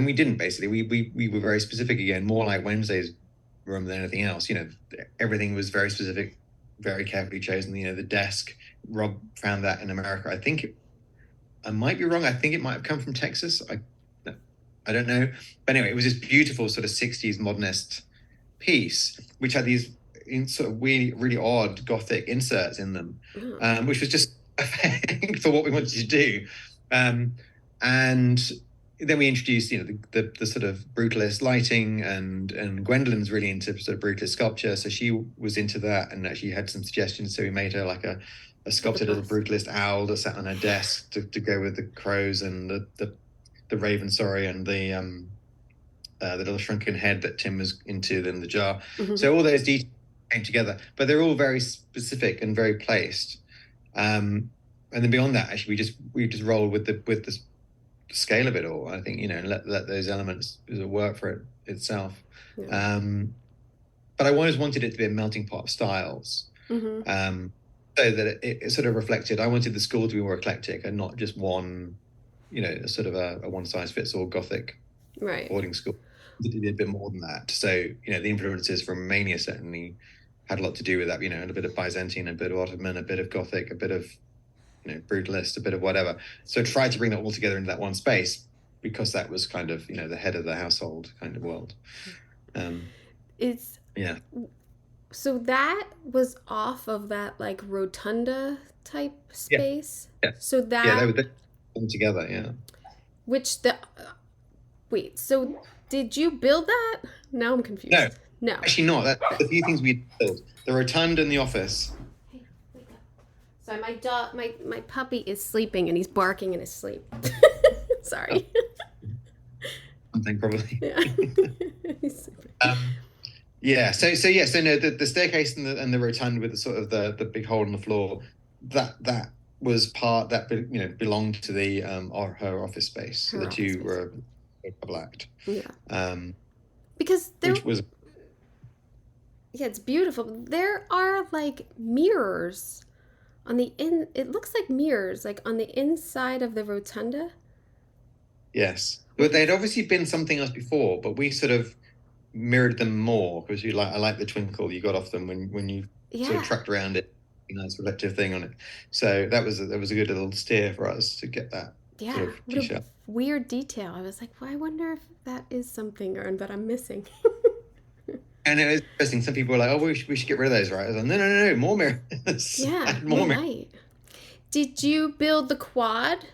we didn't, basically. We were very specific again, more like Wednesday's room than anything else. Everything was very specific, very carefully chosen. The desk, Rob found that in America. I might be wrong. I think it might have come from Texas. I don't know. But anyway, it was this beautiful sort of 60s modernist piece, which had these sort of really odd Gothic inserts in them, which was just perfect for what we wanted to do. And then we introduced, the sort of brutalist lighting, and Gwendolyn's really into sort of brutalist sculpture, so she was into that and actually had some suggestions. So we made her like a sculpted little brutalist owl that sat on her desk to go with the crows and the raven, and the little shrunken head that Tim was into, then the jar. Mm-hmm. So all those details came together, but they're all very specific and very placed. And then beyond that, actually, we just rolled with the scale of it all, I think, and let those elements work for itself. Yeah. But I always wanted it to be a melting pot of styles, so that it sort of reflected. I wanted the school to be more eclectic and not just one, sort of a one size fits all Gothic boarding school. did a bit more than that. So, the influences from Romania certainly had a lot to do with that, a bit of Byzantine, a bit of Ottoman, a bit of Gothic, a bit of, brutalist, a bit of whatever. So try to bring that all together into that one space, because that was kind of, the head of the household kind of world. Yeah. So that was off of that like rotunda type space. Yeah. So that they were all together. Yeah. Which wait. So did you build that? Now I'm confused. No. Actually, not. That's a few things we built. The rotunda in the office. Hey, wake up! Sorry, my dog, my puppy is sleeping and he's barking in his sleep. Sorry. Something probably. Yeah. He's sleeping. So no, the staircase and the rotunda with the sort of the big hole in the floor, that was part that belonged to the her office space. So the two were double-act. Yeah. Because it's beautiful. There are like mirrors on the it looks like mirrors like on the inside of the rotunda. Yes, but they'd obviously been something else before, but we sort of mirrored them more because I like the twinkle you got off them when you sort of tracked around it, nice reflective thing on it. So that was a good little steer for us to get that. Yeah, sort of what a weird detail. I was like, well, I wonder if that is something that I'm missing. And it was interesting. Some people were like, "Oh, we should get rid of those, right?" I was like, "No, more mirrors." Yeah, more light. Did you build the quad?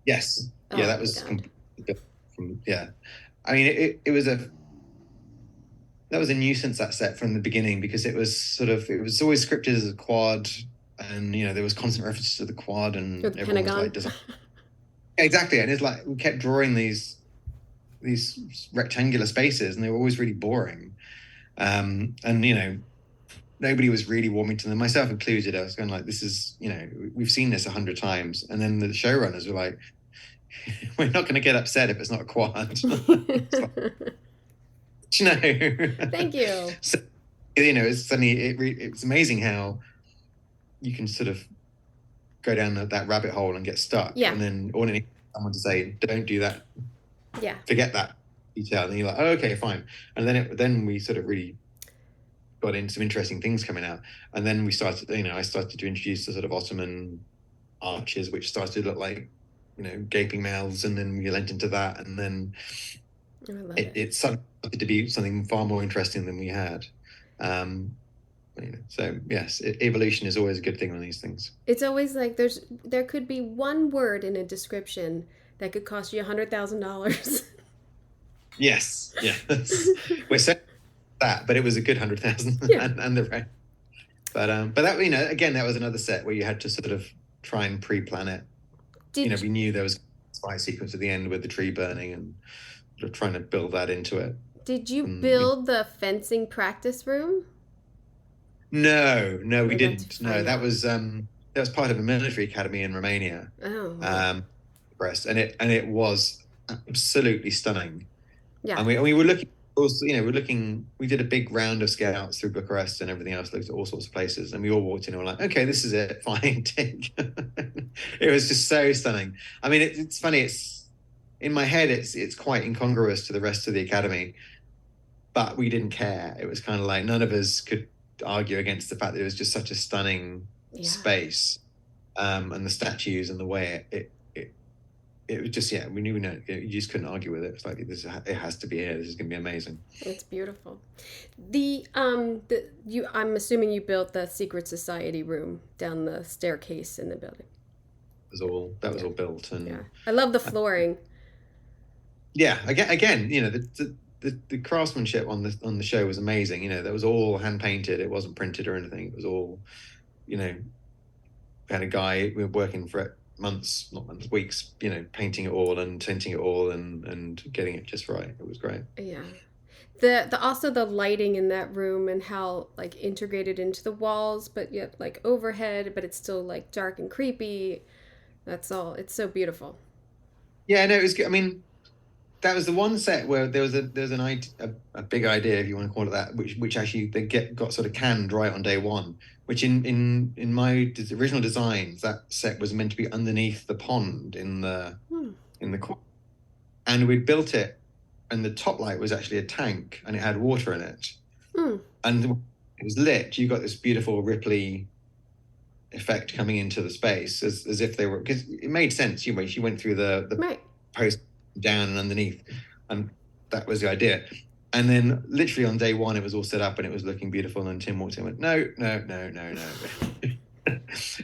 Yes. Yeah, that was yeah. I mean, it was that was a nuisance, that set, from the beginning, because it was always scripted as a quad, and there was constant references to the quad and the Pentagon. Was like, exactly, and it's like we kept drawing these rectangular spaces, and they were always really boring. And nobody was really warming to them, myself included. I was going like, this is, we've seen this 100 times, and then the showrunners were like, we're not going to get upset if it's not a quad. Thank you. So, it's suddenly it's amazing how you can sort of go down that rabbit hole and get stuck. Yeah. And then all you need someone to say, don't do that. Yeah. Forget that detail. And then you're like, oh, okay, fine. And then we sort of really got into some interesting things coming out. And then we started, I started to introduce the sort of Ottoman arches, which started to look like, gaping mouths. And then we went into that. And then it started to be something far more interesting than we had. So yes, evolution is always a good thing on these things. It's always like there could be one word in a description that could cost you $100,000. Yes, we're saying that, but it was a good 100,000, and the rest. But that again, that was another set where you had to sort of try and pre-plan it. We knew there was a spy sequence at the end with the tree burning, and sort of trying to build that into it. Did you build the fencing practice room? No, we didn't. No, that was part of a military academy in Romania. Oh. Wow. And it was absolutely stunning. Yeah. And we were looking. Also, we did a big round of scouts through Bucharest and everything else, looked at all sorts of places, and we all walked in and were like, okay, this is it, fine, take. It was just so stunning. I mean, it's funny. It's in my head, it's quite incongruous to the rest of the academy, but we didn't care. It was kind of like none of us could argue against the fact that it was just such a stunning space, and the statues and the way it was just, we knew, you just couldn't argue with it. It's like, it has to be here. This is going to be amazing. It's beautiful. I'm assuming you built the secret society room down the staircase in the building. That was all built, and I love the flooring. Again, the craftsmanship on the show was amazing. That was all hand painted. It wasn't printed or anything. It was all, we had a guy working for it. Weeks, painting it all and tinting it all and getting it just right. It was great. Yeah. The also the lighting in that room and how like integrated into the walls, but yet like overhead, but it's still like dark and creepy. That's all. It's so beautiful. Yeah, no, it was good. I mean, that was the one set where there was a big idea, if you want to call it that, which actually they got sort of canned right on day one. Which in my original designs, that set was meant to be underneath the pond in the and we'd built it and the top light was actually a tank, and it had water in it. Mm. And it was lit. You got this beautiful Ripley effect coming into the space, as if they were, because it made sense. She went through the right. post down and underneath, and that was the idea. And then literally on day one, it was all set up and it was looking beautiful. And then Tim walked in and went, no.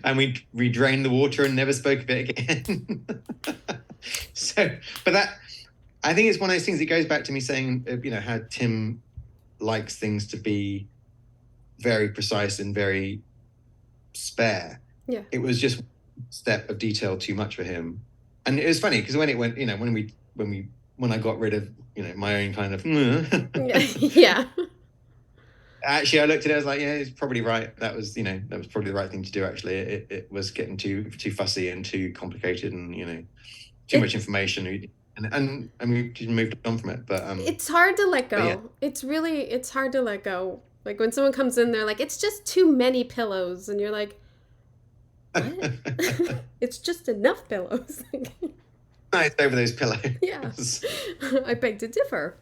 And we drained the water and never spoke of it again. So, but that, I think it's one of those things. It goes back to me saying, how Tim likes things to be very precise and very spare. Yeah. It was just a step of detail too much for him. And it was funny because when it went, when I got rid of, my own kind of, yeah. Actually, I looked at it, I was like, yeah, it's probably right. That was probably the right thing to do. Actually, it was getting too fussy and too complicated, and too much information, and we just moved on from it. But it's hard to let go. Yeah. It's hard to let go. Like when someone comes in, they're like, it's just too many pillows, and you're like, what? It's just enough pillows. Nice over those pillows. Yeah, I beg to differ.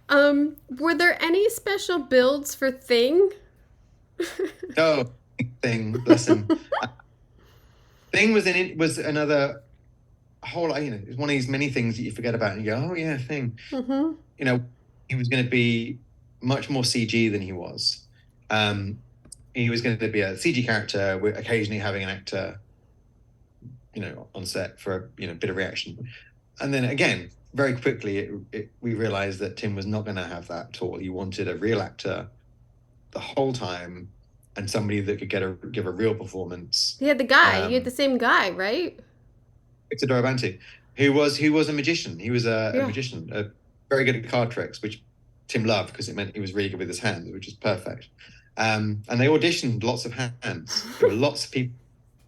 Were there any special builds for Thing? Oh, Thing, bless him. Thing was another whole, it's one of these many things that you forget about and you go, oh yeah, Thing. Mm-hmm. He was going to be much more CG than he was. He was going to be a CG character with occasionally having an actor, on set for a bit of reaction. And then again, very quickly, we realized that Tim was not going to have that at all. He wanted a real actor the whole time and somebody that could give a real performance. He had the guy. You had the same guy, right? Victor Dorobanti, who was a magician. He was a magician, very good at card tricks, which Tim loved because it meant he was really good with his hands, which is perfect. And they auditioned lots of hands. There were lots of people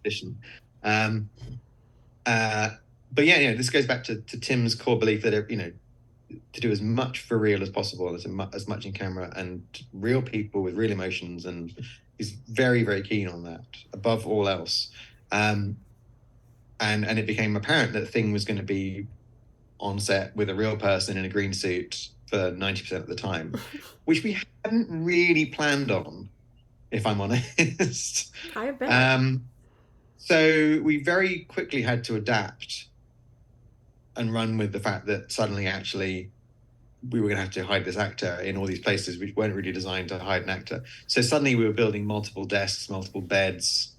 auditioned. But yeah, this goes back to Tim's core belief that to do as much for real as possible, as much in camera and real people with real emotions, and he's very, very keen on that above all else. And it became apparent that Thing was going to be on set with a real person in a green suit for 90% of the time, which we hadn't really planned on, if I'm honest. I bet. So we very quickly had to adapt and run with the fact that suddenly actually we were going to have to hide this actor in all these places which weren't really designed to hide an actor. So suddenly we were building multiple desks, multiple beds,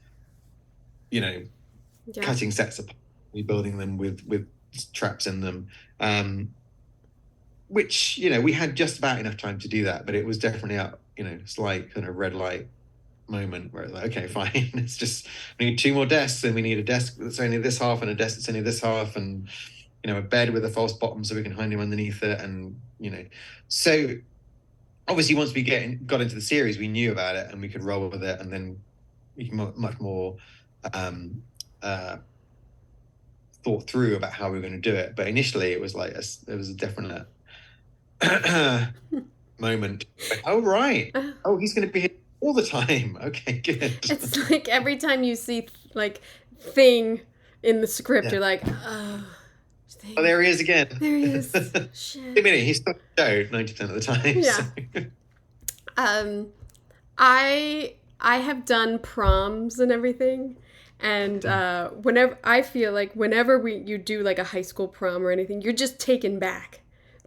cutting sets apart, rebuilding them with traps in them, which, we had just about enough time to do that, but it was definitely a slight kind of red light moment where it's like, okay, fine, we need 2 more desks, and we need a desk that's only this half and a desk that's only this half, and a bed with a false bottom so we can hide him underneath it, and so obviously once we got into the series, we knew about it and we could roll with it, and then we can much more thought through about how we were going to do it. But initially it was like it was a definite moment, like, oh right, oh, he's going to be here all the time. Okay, good. It's like every time you see like Thing in the script, you're like, oh, oh, there he is again. There he is. Shit. I mean, he's still showed 90% of the time. Yeah. So. I have done proms and everything, and whenever you do like a high school prom or anything, you're just taken back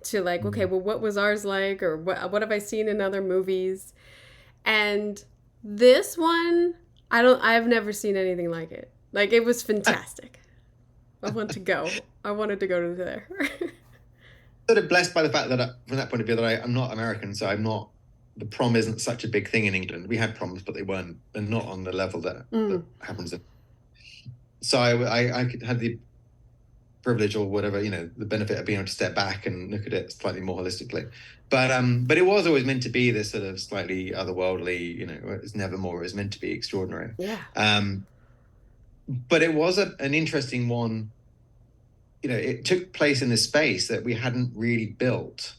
to like, okay, well, what was ours like, or what have I seen in other movies? And this one, I've never seen anything like it. Like, it was fantastic. I wanted to go to there. Sort of blessed by the fact that from that point of view that I'm not American, so the prom isn't such a big thing in England. We had proms, but they're not on the level that happens. So I had the privilege or whatever, the benefit of being able to step back and look at it slightly more holistically. But it was always meant to be this sort of slightly otherworldly, it's never more, it was meant to be extraordinary. Yeah. But it was an interesting one. It took place in this space that we hadn't really built.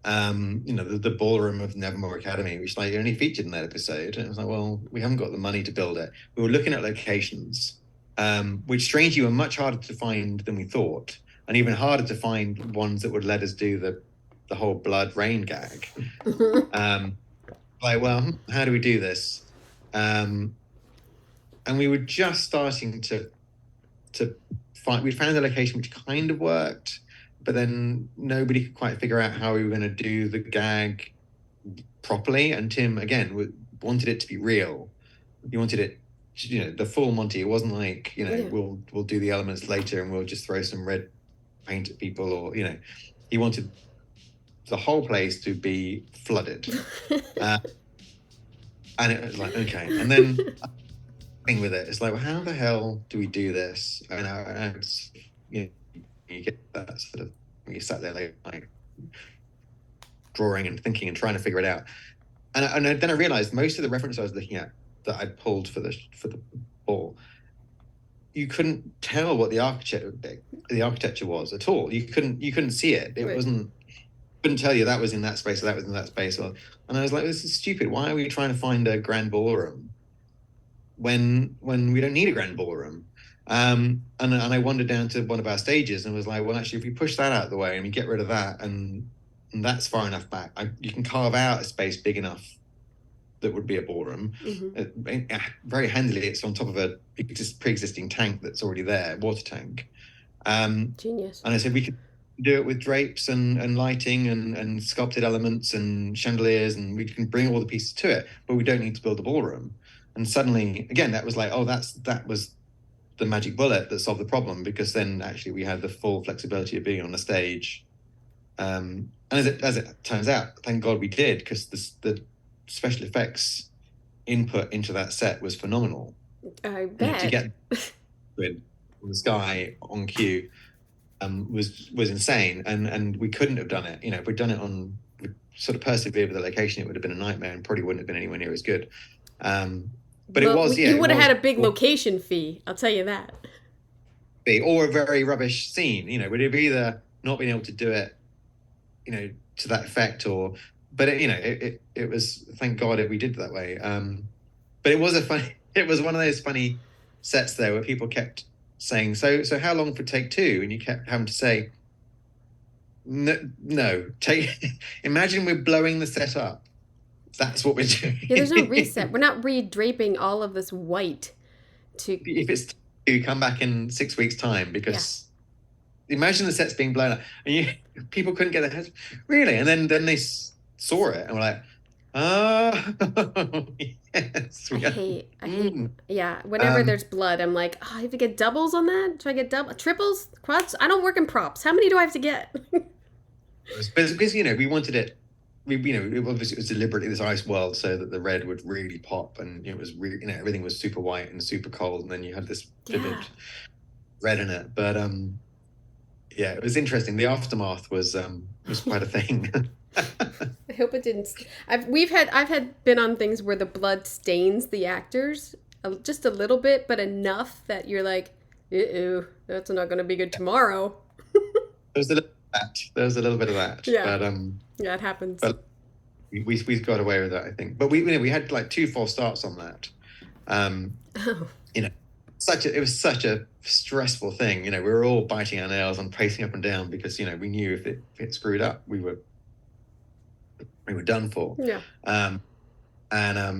The ballroom of Nevermore Academy, which only featured in that episode. And it was like, well, we haven't got the money to build it. We were looking at locations, which strangely were much harder to find than we thought. and even harder to find ones that would let us do the whole blood rain gag. Like, well, how do we do this? And we were just starting to find. We found a location which kind of worked, but then nobody could quite figure out how we were going to do the gag properly. And Tim again wanted it to be real. He wanted it, the full Monty. It wasn't like we'll do the elements later and we'll just throw some red paint at people, or he wanted the whole place to be flooded. And it was like, okay, and then thing with it, it's like, well, how the hell do we do this? And you get that sort of, when you sat there like drawing and thinking and trying to figure it out. And then I realized most of the references I was looking at that I pulled for the ball, you couldn't tell what the architecture was at all. You couldn't see it. It wasn't. Couldn't tell you that was in that space or that was in that space. And I was like, this is stupid. Why are we trying to find a grand ballroom when we don't need a grand ballroom? And I wandered down to one of our stages and was like, well, actually, if we push that out of the way and we get rid of that and that's far enough back, you can carve out a space big enough that would be a ballroom. Mm-hmm. Very handily, it's on top of a pre-existing tank that's already there, water tank. Genius. And I said, we could do it with drapes and lighting and sculpted elements and chandeliers, and we can bring all the pieces to it, but we don't need to build a ballroom. And suddenly, again, that was like, oh, that was the magic bullet that solved the problem, because then actually we had the full flexibility of being on the stage. And as it turns out, thank God we did, because the special effects input into that set was phenomenal. I bet. To get with the sky on cue was insane, and we couldn't have done it. If we'd done it on sort of persevered with the location, it would have been a nightmare and probably wouldn't have been anywhere near as good. But it was, you would have had a big location fee, I'll tell you that. Or a very rubbish scene. We'd have either not been able to do it, to that effect, but it was, thank God we did it that way. But it was it was one of those funny sets there where people kept saying, so how long for take two? And you kept having to say, no, imagine we're blowing the set up. That's what we're doing. Yeah, there's no reset. We're not redraping all of this white to... If it's to come back in 6 weeks' time, because imagine the set's being blown up. And people couldn't get their heads... Really? And then they saw it and were like, yes. I hate, yeah. Whenever there's blood, I'm like, oh, I have to get doubles on that? Do I get triples? Quads? I don't work in props. How many do I have to get? Because, we wanted it... obviously it was deliberately this ice world so that the red would really pop, and it was really, everything was super white and super cold, and then you had this vivid red in it. But it was interesting. The aftermath was quite a thing. I hope it didn't. I've been on things where the blood stains the actors just a little bit, but enough that you're like, ew, that's not going to be good tomorrow. There was a little bit of that. Yeah. But, yeah, it happens. But we got away with that, I think. But we had like 2 false starts on that. It was such a stressful thing. We were all biting our nails and pacing up and down because we knew if it screwed up, we were done for. Yeah. And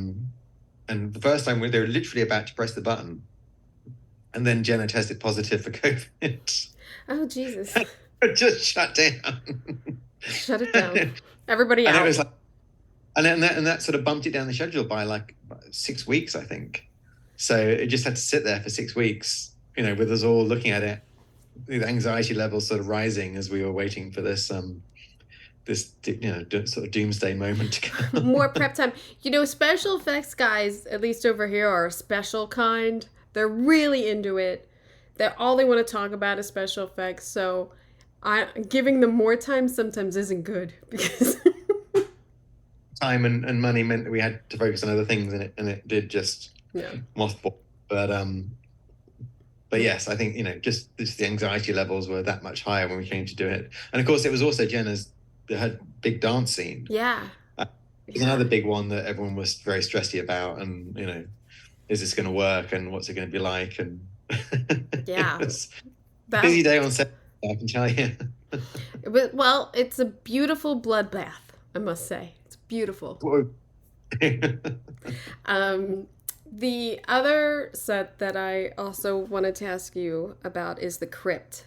the first time they were literally about to press the button, and then Jenna tested positive for COVID. Oh Jesus. Just shut down. Shut it down. Everybody out. And it was like, and that sort of bumped it down the schedule by like 6 weeks, I think. So it just had to sit there for 6 weeks, with us all looking at it, the anxiety levels sort of rising as we were waiting for this sort of doomsday moment to come. More prep time. Special effects guys, at least over here, are a special kind. They're really into it. All they want to talk about is special effects. So giving them more time sometimes isn't good, because time and money meant that we had to focus on other things, and it did just mothball. But yes, I think just the anxiety levels were that much higher when we came to do it, and of course it was also her big dance scene. Yeah, it's another big one that everyone was very stressy about, and is this going to work, and what's it going to be like, and yeah, busy day on set. I can tell you. Well, it's a beautiful bloodbath, I must say. It's beautiful. The other set that I also wanted to ask you about is the crypt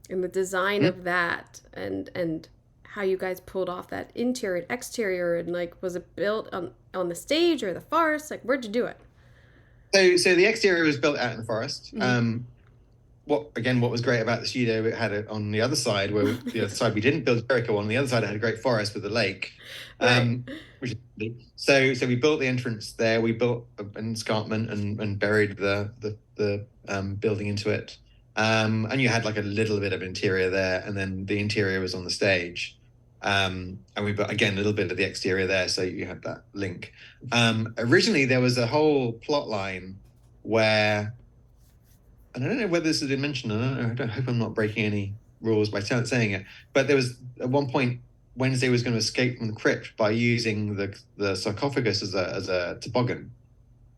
and the design of that, and how you guys pulled off that interior and exterior, and like, was it built on the stage or the forest? Like, where'd you do it? So the exterior was built out in the forest. What was great about the studio, it had it on the other side, where the other side we didn't build Jericho on. The other side it had a great forest with the lake. Right. So we built the entrance there. We built an escarpment and buried the building into it. And you had like a little bit of interior there, and then the interior was on the stage. And we built again a little bit of the exterior there, so you had that link. Originally there was a whole plot line where, and I don't know whether this has been mentioned, I don't hope I'm not breaking any rules by saying it, but there was at one point Wednesday was going to escape from the crypt by using the sarcophagus as a toboggan.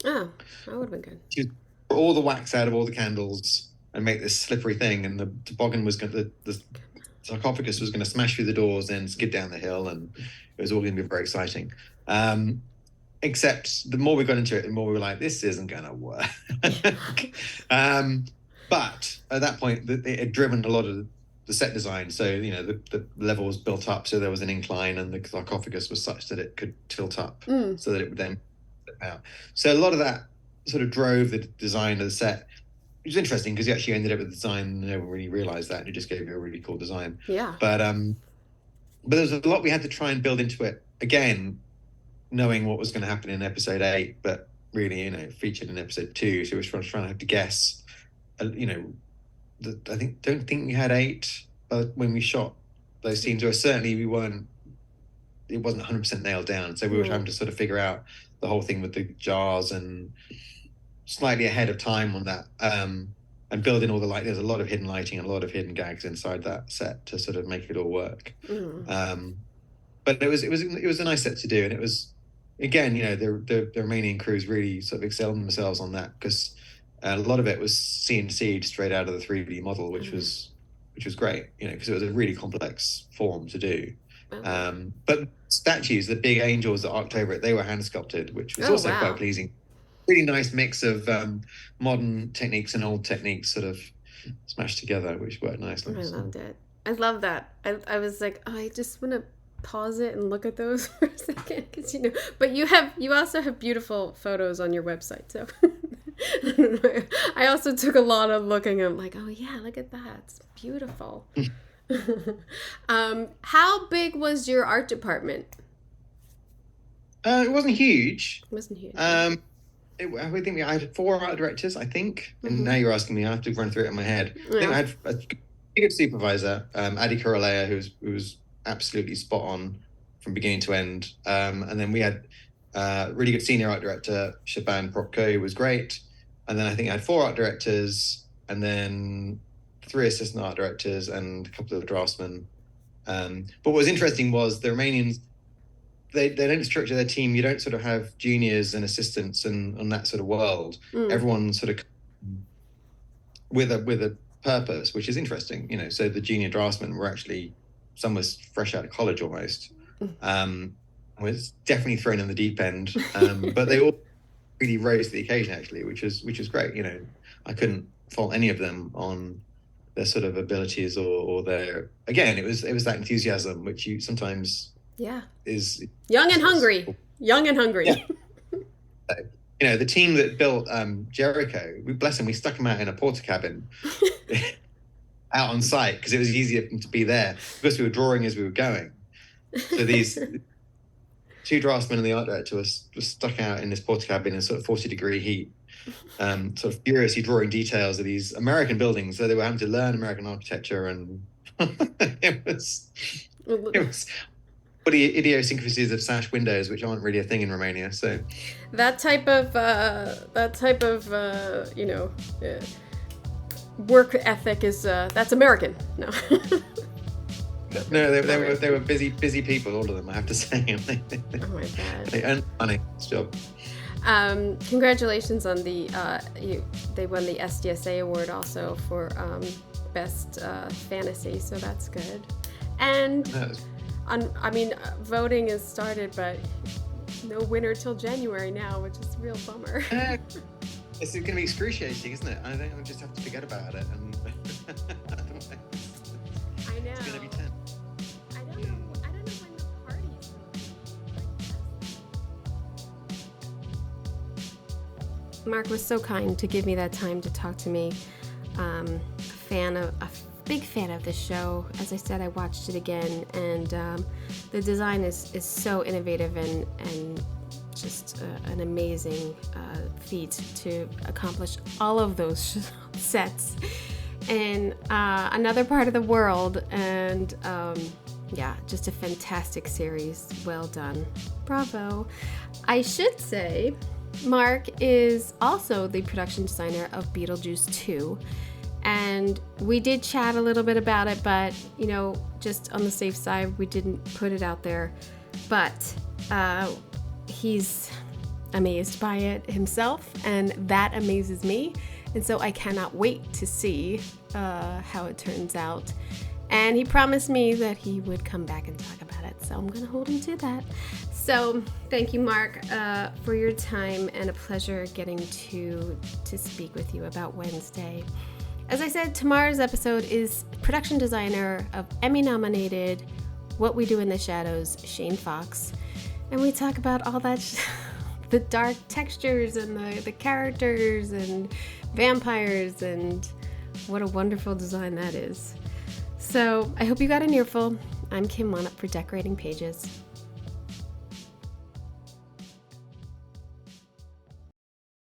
Oh, that would have been good. She put all the wax out of all the candles and make this slippery thing, and the toboggan was going to, the sarcophagus was going to smash through the doors and skid down the hill, and it was all going to be very exciting. Except the more we got into it, the more we were like, this isn't going to work. But at that point, it had driven a lot of the set design. So, the level was built up, so there was an incline, and the sarcophagus was such that it could tilt up so that it would then flip out. So a lot of that sort of drove the design of the set, which is interesting because you actually ended up with a design, no one really realized that, and it just gave you a really cool design. Yeah. But there was a lot we had to try and build into it, again, knowing what was going to happen in episode 8, but really, featured in episode 2. So we were trying to have to guess, I don't think we had 8, but when we shot those scenes, or certainly it wasn't 100% nailed down. So we were trying to sort of figure out the whole thing with the jars, and slightly ahead of time on that, and building all the light. There's a lot of hidden lighting and a lot of hidden gags inside that set to sort of make it all work. But it was a nice set to do, and it was, again, the Romanian crews really sort of excelled themselves on that, because a lot of it was CNC'd straight out of the 3D model, which was great, because it was a really complex form to do. But statues, the big angels that arced over it, they were hand sculpted, which was also quite pleasing. Really nice mix of modern techniques and old techniques sort of smashed together, which worked nicely. I loved it. I love that. I was like, I just want to pause it and look at those for a second, because but you also have beautiful photos on your website, so I also took a lot of looking. I'm like, oh yeah, look at that, it's beautiful. How big was your art department? It wasn't huge. It wasn't huge. I think I had 4 art directors, I think. And now you're asking me, I have to run through it in my head. I think I had a good supervisor, Adi Korolea, who was absolutely spot on from beginning to end. And then we had really good senior art director, Shaban Propko, who was great. And then I think I had 4 art directors, and then 3 assistant art directors and a couple of draftsmen. But what was interesting was the Romanians, they don't structure their team. You don't sort of have juniors and assistants and that sort of world. Everyone sort of with a purpose, which is interesting. So the junior draftsmen were actually, some was fresh out of college almost. Was definitely thrown in the deep end. But they all really rose to the occasion, actually, which was great. I couldn't fault any of them on their sort of abilities or their, again, it was that enthusiasm which you sometimes is young and hungry. Yeah. The team that built Jericho, bless them, we stuck them out in a porta cabin out on site because it was easier to be there, because we were drawing as we were going. So these 2 draftsmen and the art director was stuck out in this porta cabin in sort of 40-degree heat, sort of furiously drawing details of these American buildings. So they were having to learn American architecture, and it was the idiosyncrasies of sash windows, which aren't really a thing in Romania. So that type of work ethic is that's American. No. No, they were busy people, all of them, I have to say. Oh my God. They earned money. This job. Congratulations on they won the SDSA award also for best fantasy, so that's good. And voting has started, but no winner till January now, which is a real bummer. It's going to be excruciating, isn't it? I think I'll just have to forget about it. And I know. It's going to be tense. I don't know when the party's going. Mark was so kind to give me that time to talk to me. A big fan of the show. As I said, I watched it again, and the design is so innovative and just an amazing feat to accomplish all of those sets in another part of the world. And just a fantastic series. Well done. Bravo. I should say Mark is also the production designer of Beetlejuice 2. And we did chat a little bit about it, but, just on the safe side, we didn't put it out there. But he's amazed by it himself, and that amazes me. And so I cannot wait to see how it turns out. And he promised me that he would come back and talk about it, so I'm going to hold him to that. So thank you, Mark, for your time, and a pleasure getting to speak with you about Wednesday. As I said, tomorrow's episode is production designer of Emmy-nominated What We Do in the Shadows, Shane Fox. And we talk about all that, the dark textures and the characters and vampires, and what a wonderful design that is. So I hope you got an earful. I'm Kim Wannop for Decorating Pages.